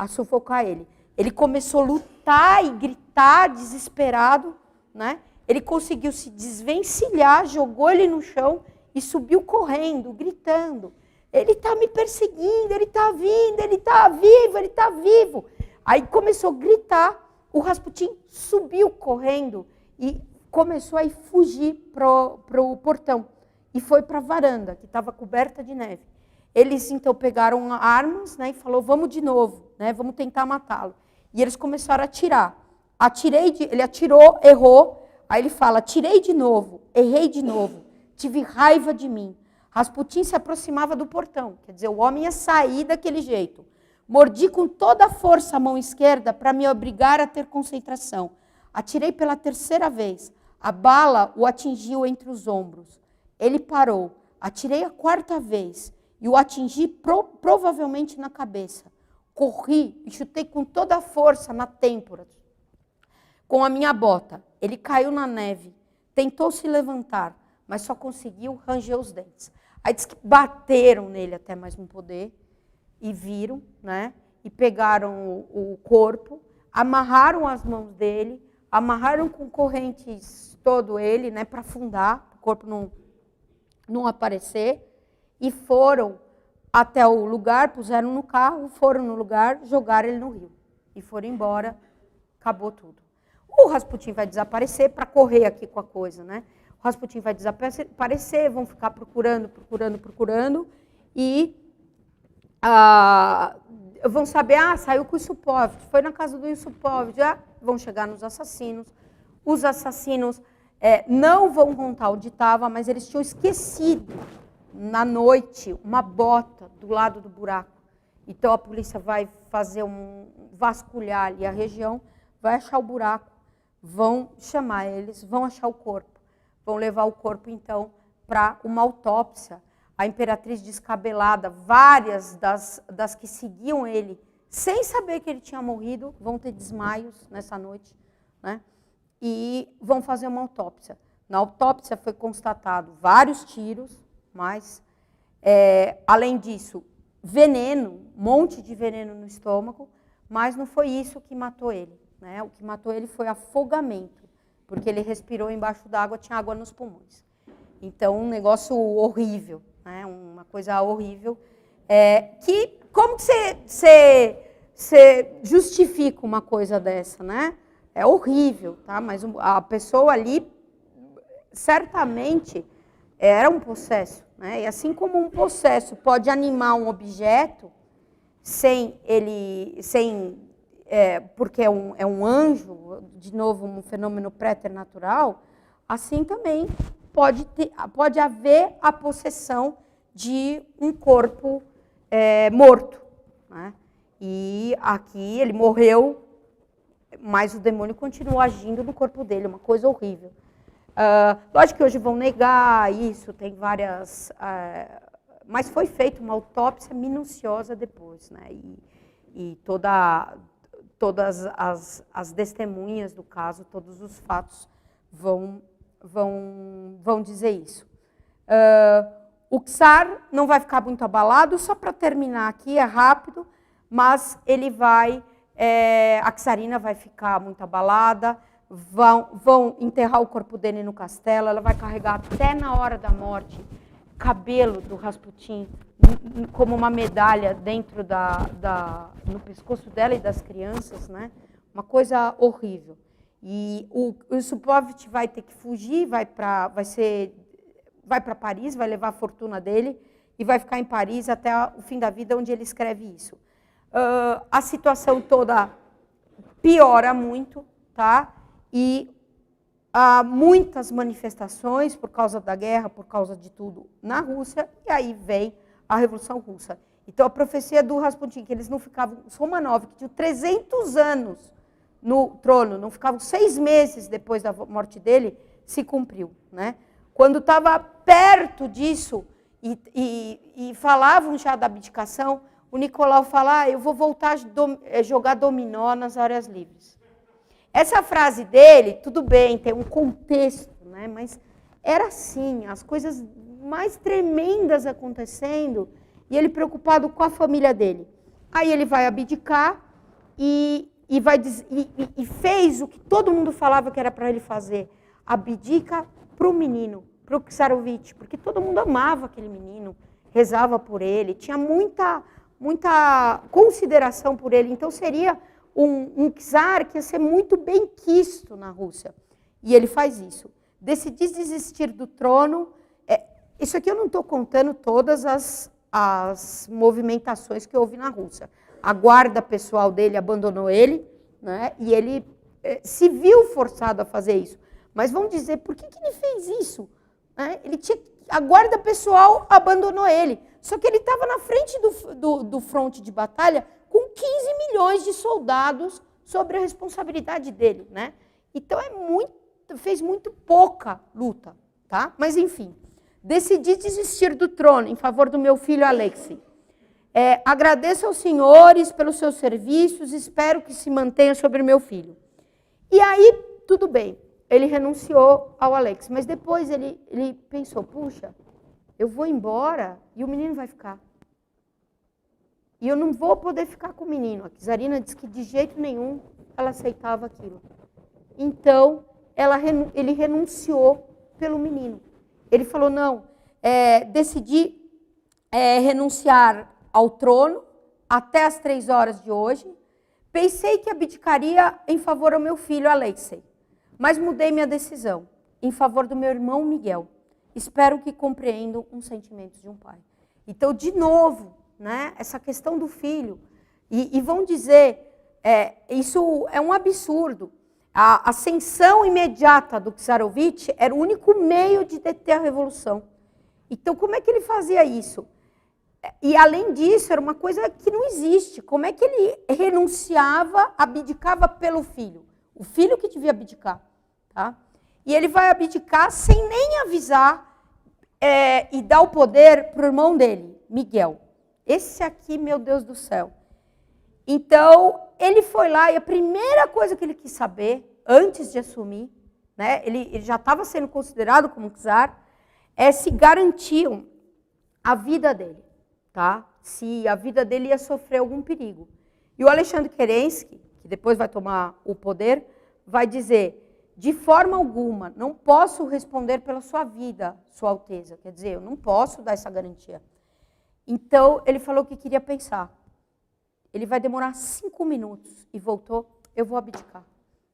sufocar ele. Ele começou a lutar e gritar, desesperado, né? Ele conseguiu se desvencilhar, jogou ele no chão e subiu correndo, gritando. Ele está me perseguindo, ele está vindo, ele está vivo, ele está vivo. Aí começou a gritar, o Rasputin subiu correndo e começou a fugir para o portão. E foi para a varanda, que estava coberta de neve. Eles, então, pegaram armas, né, e falou, vamos de novo, né, vamos tentar matá-lo. E eles começaram a atirar. Ele atirou, errou, aí ele fala, atirei de novo, errei de novo, tive raiva de mim. Rasputin se aproximava do portão, quer dizer, o homem ia sair daquele jeito. Mordi com toda a força a mão esquerda para me obrigar a ter concentração. Atirei pela terceira vez. A bala o atingiu entre os ombros. Ele parou. Atirei a quarta vez e o atingi provavelmente na cabeça. Corri e chutei com toda a força na têmpora, com a minha bota. Ele caiu na neve, tentou se levantar, mas só conseguiu ranger os dentes. Aí diz que bateram nele até mais não poder, e viram, né? E pegaram o corpo, amarraram as mãos dele, amarraram com correntes todo ele, né? Para afundar, o corpo não aparecer, e foram até o lugar, puseram no carro, foram no lugar, jogaram ele no rio. E foram embora, acabou tudo. O Rasputin vai desaparecer, para correr aqui com a coisa, né? O Rasputin vai desaparecer, vão ficar procurando, e vão saber, saiu com o Yusupovich, foi na casa do Yusupovich, já vão chegar nos assassinos. Os assassinos não vão contar onde estava, mas eles tinham esquecido, na noite, uma bota do lado do buraco. Então a polícia vai fazer vasculhar ali a região, vai achar o buraco, vão chamar eles, vão achar o corpo, vão levar o corpo então para uma autópsia. A imperatriz descabelada, várias das que seguiam ele, sem saber que ele tinha morrido, vão ter desmaios nessa noite, né? E vão fazer uma autópsia. Na autópsia foi constatado vários tiros, mas, além disso, veneno, um monte de veneno no estômago, mas não foi isso que matou ele, né? O que matou ele foi afogamento, porque ele respirou embaixo d'água, tinha água nos pulmões. Então, um negócio horrível, né? Uma coisa horrível. Como que você justifica uma coisa dessa, né? É horrível, tá? Mas a pessoa ali, certamente, Era um possesso, né? E assim como um possesso pode animar um objeto, porque é um anjo, de novo, um fenômeno preternatural, assim também pode haver a possessão de um corpo morto, né? E aqui ele morreu, mas o demônio continuou agindo no corpo dele, uma coisa horrível. Lógico que hoje vão negar isso, tem várias... mas foi feita uma autópsia minuciosa depois, né? E todas as testemunhas do caso, todos os fatos vão dizer isso. O Czar não vai ficar muito abalado, só para terminar aqui, é rápido, mas ele vai... a czarina vai ficar muito abalada, vão enterrar o corpo dele no castelo, ela vai carregar até na hora da morte cabelo do Rasputin como uma medalha dentro no pescoço dela e das crianças, né? Uma coisa horrível. E o Yusupov vai ter que fugir, vai para Paris, vai levar a fortuna dele e vai ficar em Paris até o fim da vida, onde ele escreve isso. A situação toda piora muito, tá? E há muitas manifestações por causa da guerra, por causa de tudo na Rússia, e aí vem a Revolução Russa. Então, a profecia do Rasputin, que eles não ficavam... Os Romanov, que tinham 300 anos no trono, não ficavam 6 meses depois da morte dele, se cumpriu, né? Quando estava perto disso, e falavam já da abdicação, o Nicolau fala, eu vou voltar a jogar dominó nas áreas livres. Essa frase dele, tudo bem, tem um contexto, né? Mas era assim, as coisas mais tremendas acontecendo, e ele preocupado com a família dele. Aí ele vai abdicar e fez o que todo mundo falava que era para ele fazer. Abdica para o menino, para o Tsarovich, porque todo mundo amava aquele menino, rezava por ele, tinha muita consideração por ele. Então seria um czar que ia ser muito bem quisto na Rússia. E ele faz isso. Decidir desistir do trono. Isso aqui eu não estou contando todas as movimentações que houve na Rússia. A guarda pessoal dele abandonou ele, né? E ele se viu forçado a fazer isso. Mas vamos dizer, por que ele fez isso? A guarda pessoal abandonou ele. Só que ele estava na frente do fronte de batalha com 15 milhões de soldados sobre a responsabilidade dele, né? Então fez muito pouca luta, tá? Mas enfim, decidi desistir do trono em favor do meu filho Alexei. Agradeço aos senhores pelos seus serviços, espero que se mantenha sobre meu filho. E aí, tudo bem, ele renunciou ao Alexei, mas depois ele pensou, puxa, eu vou embora e o menino vai ficar. E eu não vou poder ficar com o menino. A czarina disse que de jeito nenhum ela aceitava aquilo. Então, ele renunciou pelo menino. Ele falou, não, decidi renunciar ao trono até as 3 horas de hoje. Pensei que abdicaria em favor ao meu filho Alexei, mas mudei minha decisão em favor do meu irmão Miguel. Espero que compreendam os sentimentos de um pai. Então, de novo, né, essa questão do filho. E vão dizer, isso é um absurdo. A ascensão imediata do Tsarovich era o único meio de deter a revolução. Então, como é que ele fazia isso? E, além disso, era uma coisa que não existe. Como é que ele renunciava, abdicava pelo filho? O filho que devia abdicar. Tá? E ele vai abdicar sem nem avisar e dar o poder para o irmão dele, Miguel. Esse aqui, meu Deus do céu. Então, ele foi lá e a primeira coisa que ele quis saber, antes de assumir, né, ele já estava sendo considerado como czar, se garantiam a vida dele, tá? Se a vida dele ia sofrer algum perigo. E o Alexandre Kerensky, que depois vai tomar o poder, vai dizer, de forma alguma, não posso responder pela sua vida, Sua Alteza. Quer dizer, eu não posso dar essa garantia. Então, ele falou que queria pensar. Ele vai demorar 5 minutos e voltou, eu vou abdicar.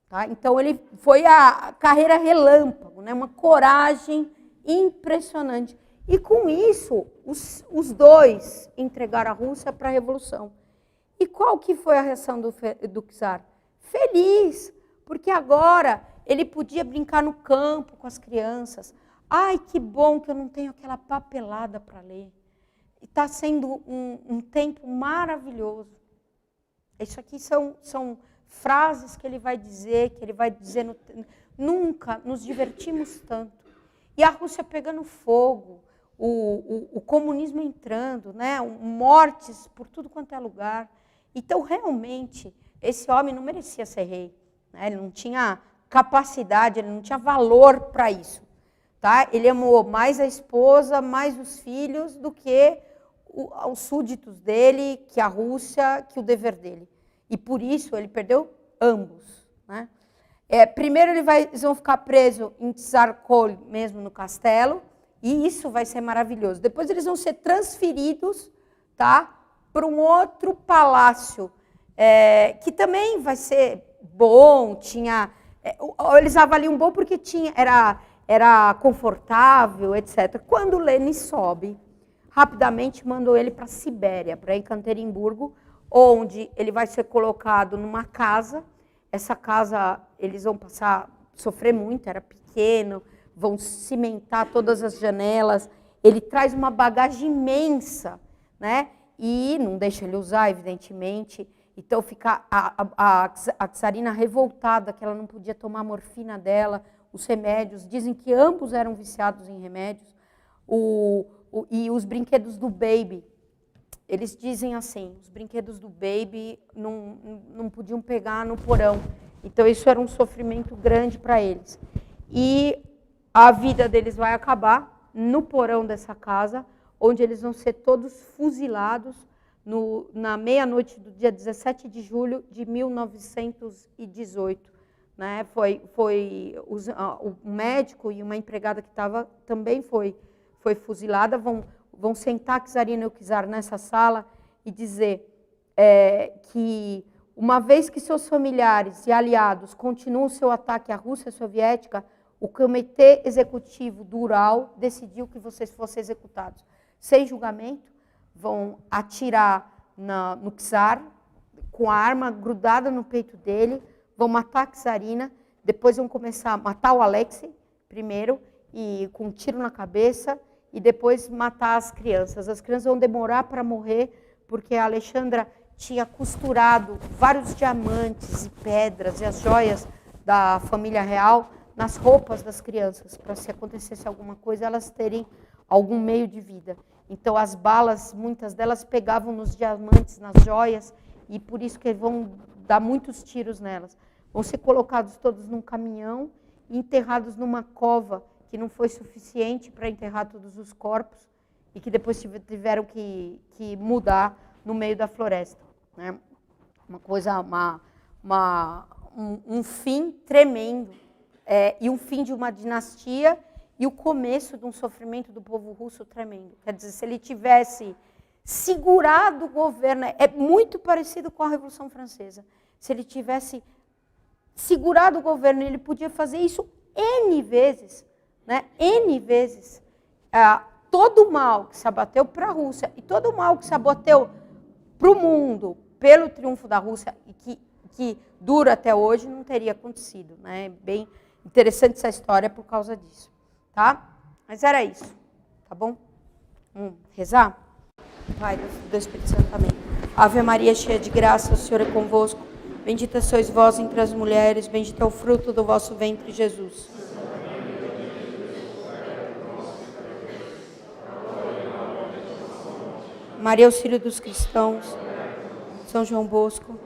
Tá? Então, ele foi a carreira relâmpago, né? Uma coragem impressionante. E com isso, os dois entregaram a Rússia para a Revolução. E qual que foi a reação do czar? Feliz, porque agora ele podia brincar no campo com as crianças. Ai, que bom que eu não tenho aquela papelada para ler. Está sendo um tempo maravilhoso. Isso aqui são frases que ele vai dizer, nunca nos divertimos tanto. E a Rússia pegando fogo, o comunismo entrando, né? Mortes por tudo quanto é lugar. Então, realmente, esse homem não merecia ser rei. Né? Ele não tinha capacidade, ele não tinha valor para isso. Tá? Ele amou mais a esposa, mais os filhos, do que os súditos dele, que a Rússia, que o dever dele. E por isso ele perdeu ambos. Né? Primeiro eles vão ficar presos em Tsarskoye, mesmo no castelo, e isso vai ser maravilhoso. Depois eles vão ser transferidos, tá, para um outro palácio, que também vai ser bom, eles avaliam bom porque era confortável, etc. Quando Lenin sobe, rapidamente mandou ele para a Sibéria, para Ekaterimburgo, onde ele vai ser colocado numa casa. Essa casa, eles vão sofrer muito, era pequeno, vão cimentar todas as janelas. Ele traz uma bagagem imensa, né? E não deixa ele usar, evidentemente. Então fica a czarina revoltada, que ela não podia tomar a morfina dela, os remédios. Dizem que ambos eram viciados em remédios. E os brinquedos do baby, eles dizem assim, os brinquedos do baby não podiam pegar no porão. Então isso era um sofrimento grande para eles. E a vida deles vai acabar no porão dessa casa, onde eles vão ser todos fuzilados na meia-noite do dia 17 de julho de 1918. Né? O médico e uma empregada que estava também foi fuzilada. Vão sentar a czarina e o czar nessa sala e dizer que, uma vez que seus familiares e aliados continuam seu ataque à Rússia soviética, o Comitê Executivo do Ural decidiu que vocês fossem executados. Sem julgamento, vão atirar no czar, com a arma grudada no peito dele, vão matar a czarina, depois vão começar a matar o Alexei, primeiro, e com um tiro na cabeça, e depois matar as crianças. As crianças vão demorar para morrer, porque a Alexandra tinha costurado vários diamantes e pedras e as joias da família real nas roupas das crianças, para se acontecesse alguma coisa, elas terem algum meio de vida. Então as balas, muitas delas pegavam nos diamantes, nas joias, e por isso que vão dar muitos tiros nelas. Vão ser colocados todos num caminhão e enterrados numa cova que não foi suficiente para enterrar todos os corpos e que depois tiveram que mudar no meio da floresta. Né? Uma coisa, um fim tremendo. E um fim de uma dinastia e o começo de um sofrimento do povo russo tremendo. Quer dizer, se ele tivesse segurado o governo, é muito parecido com a Revolução Francesa. Se ele tivesse segurado o governo, ele podia fazer isso N vezes, né? N vezes. Todo o mal que se abateu para a Rússia e todo o mal que se abateu para o mundo pelo triunfo da Rússia e que dura até hoje, não teria acontecido. Né? Bem interessante essa história por causa disso, tá? Mas era isso, tá bom? Rezar? Pai, do Espírito Santo, amém. Ave Maria, cheia de graça, o Senhor é convosco. Bendita sois vós entre as mulheres, bendito é o fruto do vosso ventre, Jesus. Maria, auxílio dos cristãos, São João Bosco,